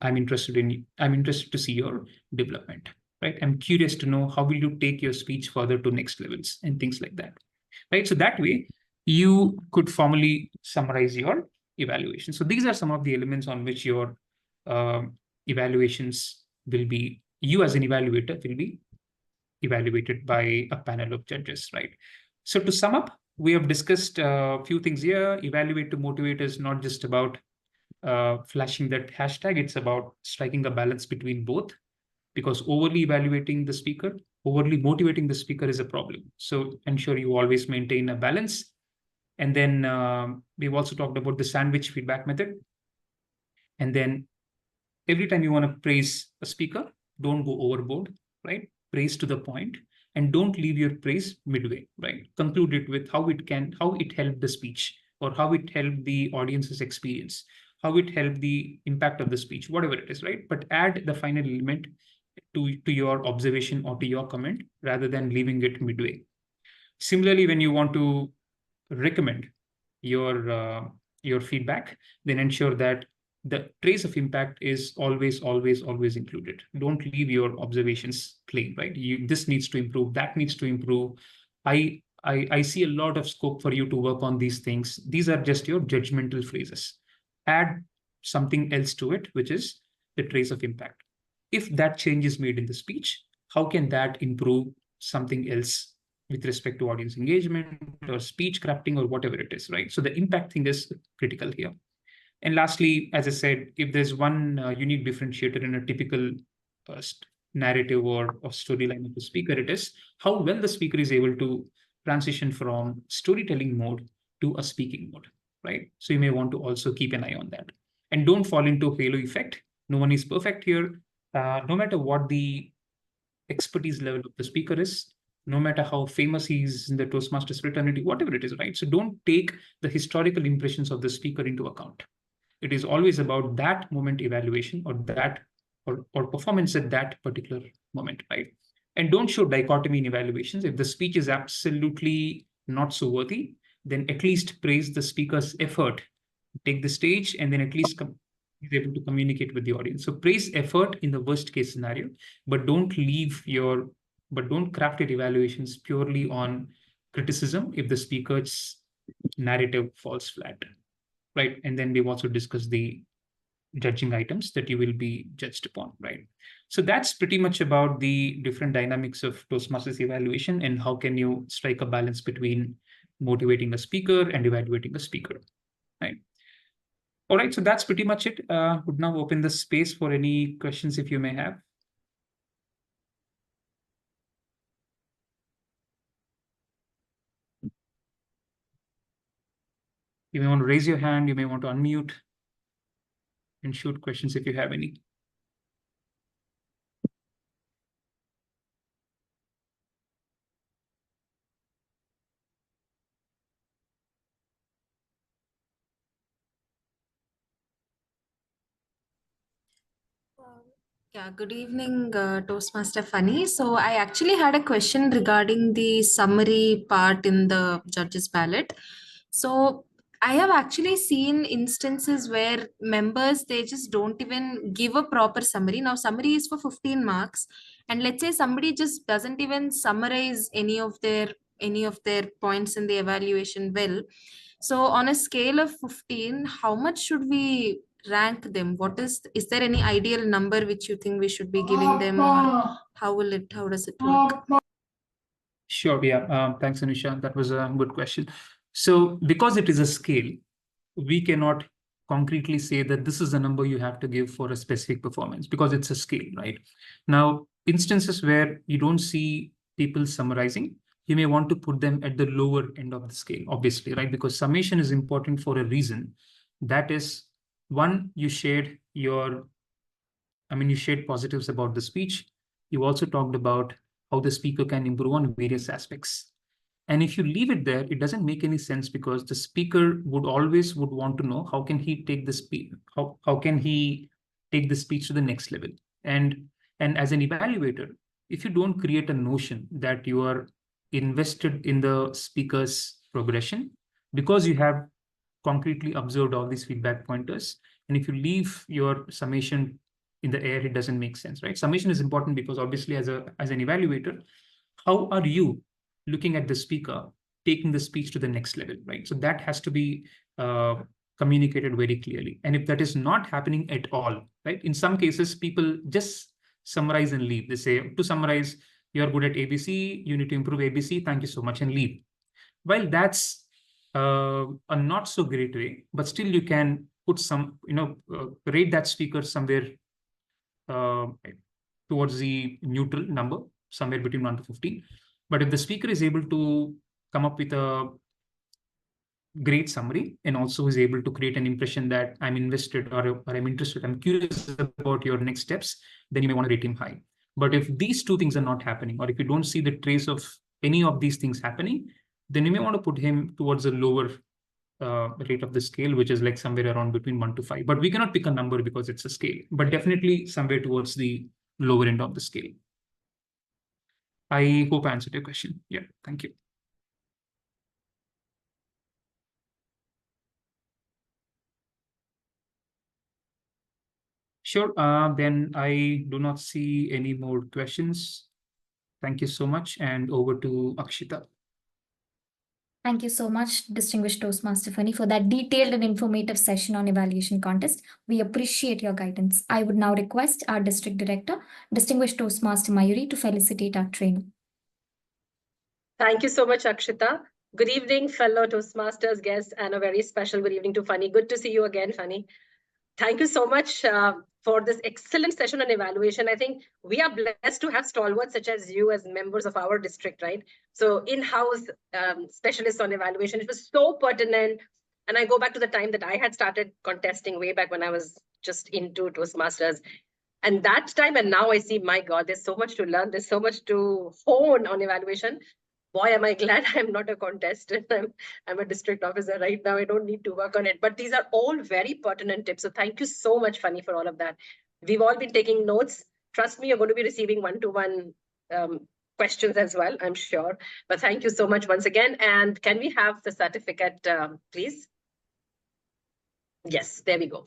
I'm interested to see your development, right? I'm curious to know how will you take your speech further to next levels and things like that, right? So that way, you could formally summarize your evaluation. So these are some of the elements on which your evaluations will be, you as an evaluator will be evaluated by a panel of judges, right? So to sum up, we have discussed a few things here. Evaluate to motivate is not just about flashing that hashtag, it's about striking a balance between both, because overly evaluating the speaker, overly motivating the speaker is a problem. So ensure you always maintain a balance. And then we've also talked about the sandwich feedback method. And then every time you want to praise a speaker, don't go overboard, right? Praise to the point, and don't leave your praise midway, right? Conclude it with how it helped the speech, or how it helped the audience's experience, how it helped the impact of the speech, whatever it is, right? But add the final element to your observation or to your comment rather than leaving it midway. Similarly, when you want to recommend your feedback, then ensure that the trace of impact is always included. Don't leave your observations plain, right? This needs to improve, that needs to improve. I see a lot of scope for you to work on these things. These are just your judgmental phrases. Add something else to it, which is the trace of impact. If that change is made in the speech, how can that improve something else with respect to audience engagement or speech crafting or whatever it is, right? So the impact thing is critical here. And lastly, as I said, if there's one unique differentiator in a typical narrative or storyline of the speaker, it is how well the speaker is able to transition from storytelling mode to a speaking mode, right? So you may want to also keep an eye on that. And don't fall into halo effect. No one is perfect here. No matter what the expertise level of the speaker is, no matter how famous he is in the Toastmasters fraternity, whatever it is, right? So don't take the historical impressions of the speaker into account. It is always about that moment evaluation or that or performance at that particular moment, right? And don't show dichotomy in evaluations. If the speech is absolutely not so worthy, then at least praise the speaker's effort, take the stage, and then at least is able to communicate with the audience. So praise effort in the worst case scenario, but don't craft your evaluations purely on criticism if the speaker's narrative falls flat, right? And then we've also discussed the judging items that you will be judged upon, right? So that's pretty much about the different dynamics of Toastmasters evaluation and how can you strike a balance between motivating a speaker and evaluating a speaker, right? All right, so that's pretty much it. Would now open the space for any questions if you may have. You may want to raise your hand, you may want to unmute and shoot questions if you have any. Yeah, good evening, Toastmaster Funny. So I actually had a question regarding the summary part in the judges ballot. So I have actually seen instances where members, they just don't even give a proper summary. Now summary is for 15 marks. And let's say somebody just doesn't even summarize any of their points in the evaluation well. So on a scale of 15, how much should we rank them? Is there any ideal number which you think we should be giving them, or how does it work? Sure, yeah. Thanks, Anisha. That was a good question. So because it is a scale, we cannot concretely say that this is the number you have to give for a specific performance because it's a scale, right? Now, instances where you don't see people summarizing, you may want to put them at the lower end of the scale, obviously, right? Because summation is important for a reason. That is, one, you shared positives about the speech. You also talked about how the speaker can improve on various aspects. And if you leave it there, it doesn't make any sense because the speaker would want to know how can he take the speech, how can he take the speech to the next level. And as an evaluator, if you don't create a notion that you are invested in the speaker's progression because you have concretely observed all these feedback pointers, and if you leave your summation in the air, it doesn't make sense, right? Summation is important because obviously as an evaluator, how are you looking at the speaker taking the speech to the next level, right? So that has to be communicated very clearly. And if that is not happening at all, right? In some cases, people just summarize and leave. They say, to summarize, you're good at ABC, you need to improve ABC, thank you so much, and leave. While that's a not so great way, but still you can put some, rate that speaker somewhere towards the neutral number, somewhere between 1 to 15. But if the speaker is able to come up with a great summary and also is able to create an impression that I'm invested or I'm interested, I'm curious about your next steps, then you may want to rate him high. But if these two things are not happening, or if you don't see the trace of any of these things happening, then you may want to put him towards a lower rate of the scale, which is like somewhere around between 1 to 5. But we cannot pick a number because it's a scale, but definitely somewhere towards the lower end of the scale. I hope I answered your question. Yeah, thank you. Sure, then I do not see any more questions. Thank you so much, and over to Akshita. Thank you so much, distinguished Toastmaster Funny, for that detailed and informative session on evaluation contest. We appreciate your guidance. I would now request our District Director, distinguished Toastmaster Mayuri, to felicitate our trainer. Thank you so much, Akshita. Good evening, fellow Toastmasters, guests, and a very special good evening to Funny. Good to see you again, Funny. Thank you so much for this excellent session on evaluation. I think we are blessed to have stalwarts such as you as members of our district, right? So in-house specialists on evaluation. It was so pertinent. And I go back to the time that I had started contesting way back when I was just into Toastmasters. And that time and now I see, my God, there's so much to learn. There's so much to hone on evaluation. Boy, am I glad I'm not a contestant. I'm a district officer right now. I don't need to work on it. But these are all very pertinent tips. So thank you so much, Funny, for all of that. We've all been taking notes. Trust me, you're going to be receiving one-to-one questions as well, I'm sure. But thank you so much once again. And can we have the certificate, please? Yes, there we go.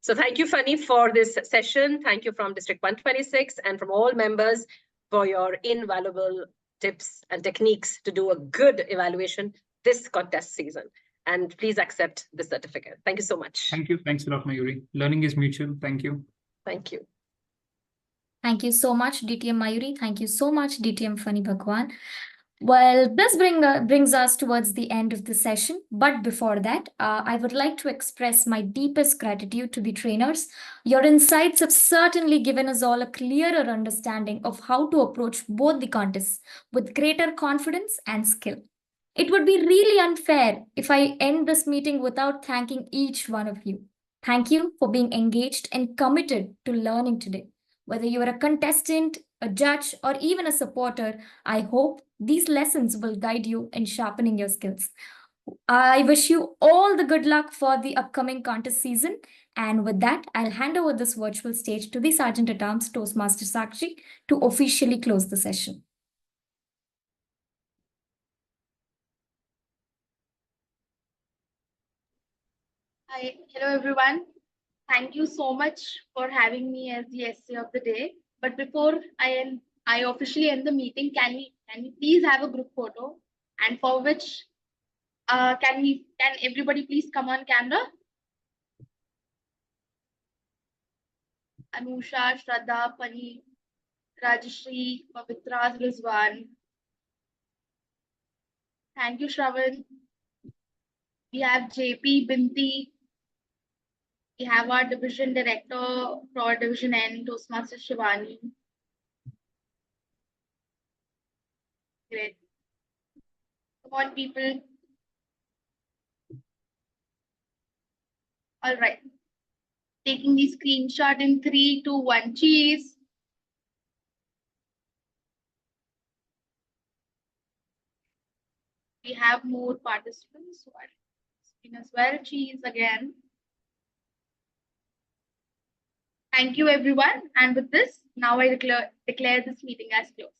So thank you, Funny, for this session. Thank you from District 126 and from all members for your invaluable tips and techniques to do a good evaluation this contest season. And please accept the certificate. Thank you so much. Thank you. Thanks a lot, Mayuri. Learning is mutual. Thank you. Thank you. Thank you so much, DTM Mayuri. Thank you so much, DTM Funny Bhagwan. Well, this brings us towards the end of the session. But before that, I would like to express my deepest gratitude to the trainers. Your insights have certainly given us all a clearer understanding of how to approach both the contests with greater confidence and skill. It would be really unfair if I end this meeting without thanking each one of you. Thank you for being engaged and committed to learning today. Whether you are a contestant, a judge, or even a supporter, I hope these lessons will guide you in sharpening your skills. I wish you all the good luck for the upcoming contest season. And with that, I'll hand over this virtual stage to the Sergeant at Arms, Toastmaster Sakshi, to officially close the session. Hi, hello everyone. Thank you so much for having me as the SC of the day. But before I officially end the meeting, can we please have a group photo? And for which can everybody please come on camera? Anusha, Shraddha, Pani, Rajashri, Pavitra, Rizwan. Thank you, Shravan. We have JP, Binti. We have our division director for Division N, Toastmaster Shivani. Great. Come on, people. All right. Taking the screenshot in 3, 2, 1, cheese. We have more participants who are in as well. Cheese again. Thank you, everyone. And with this, now I declare this meeting as closed.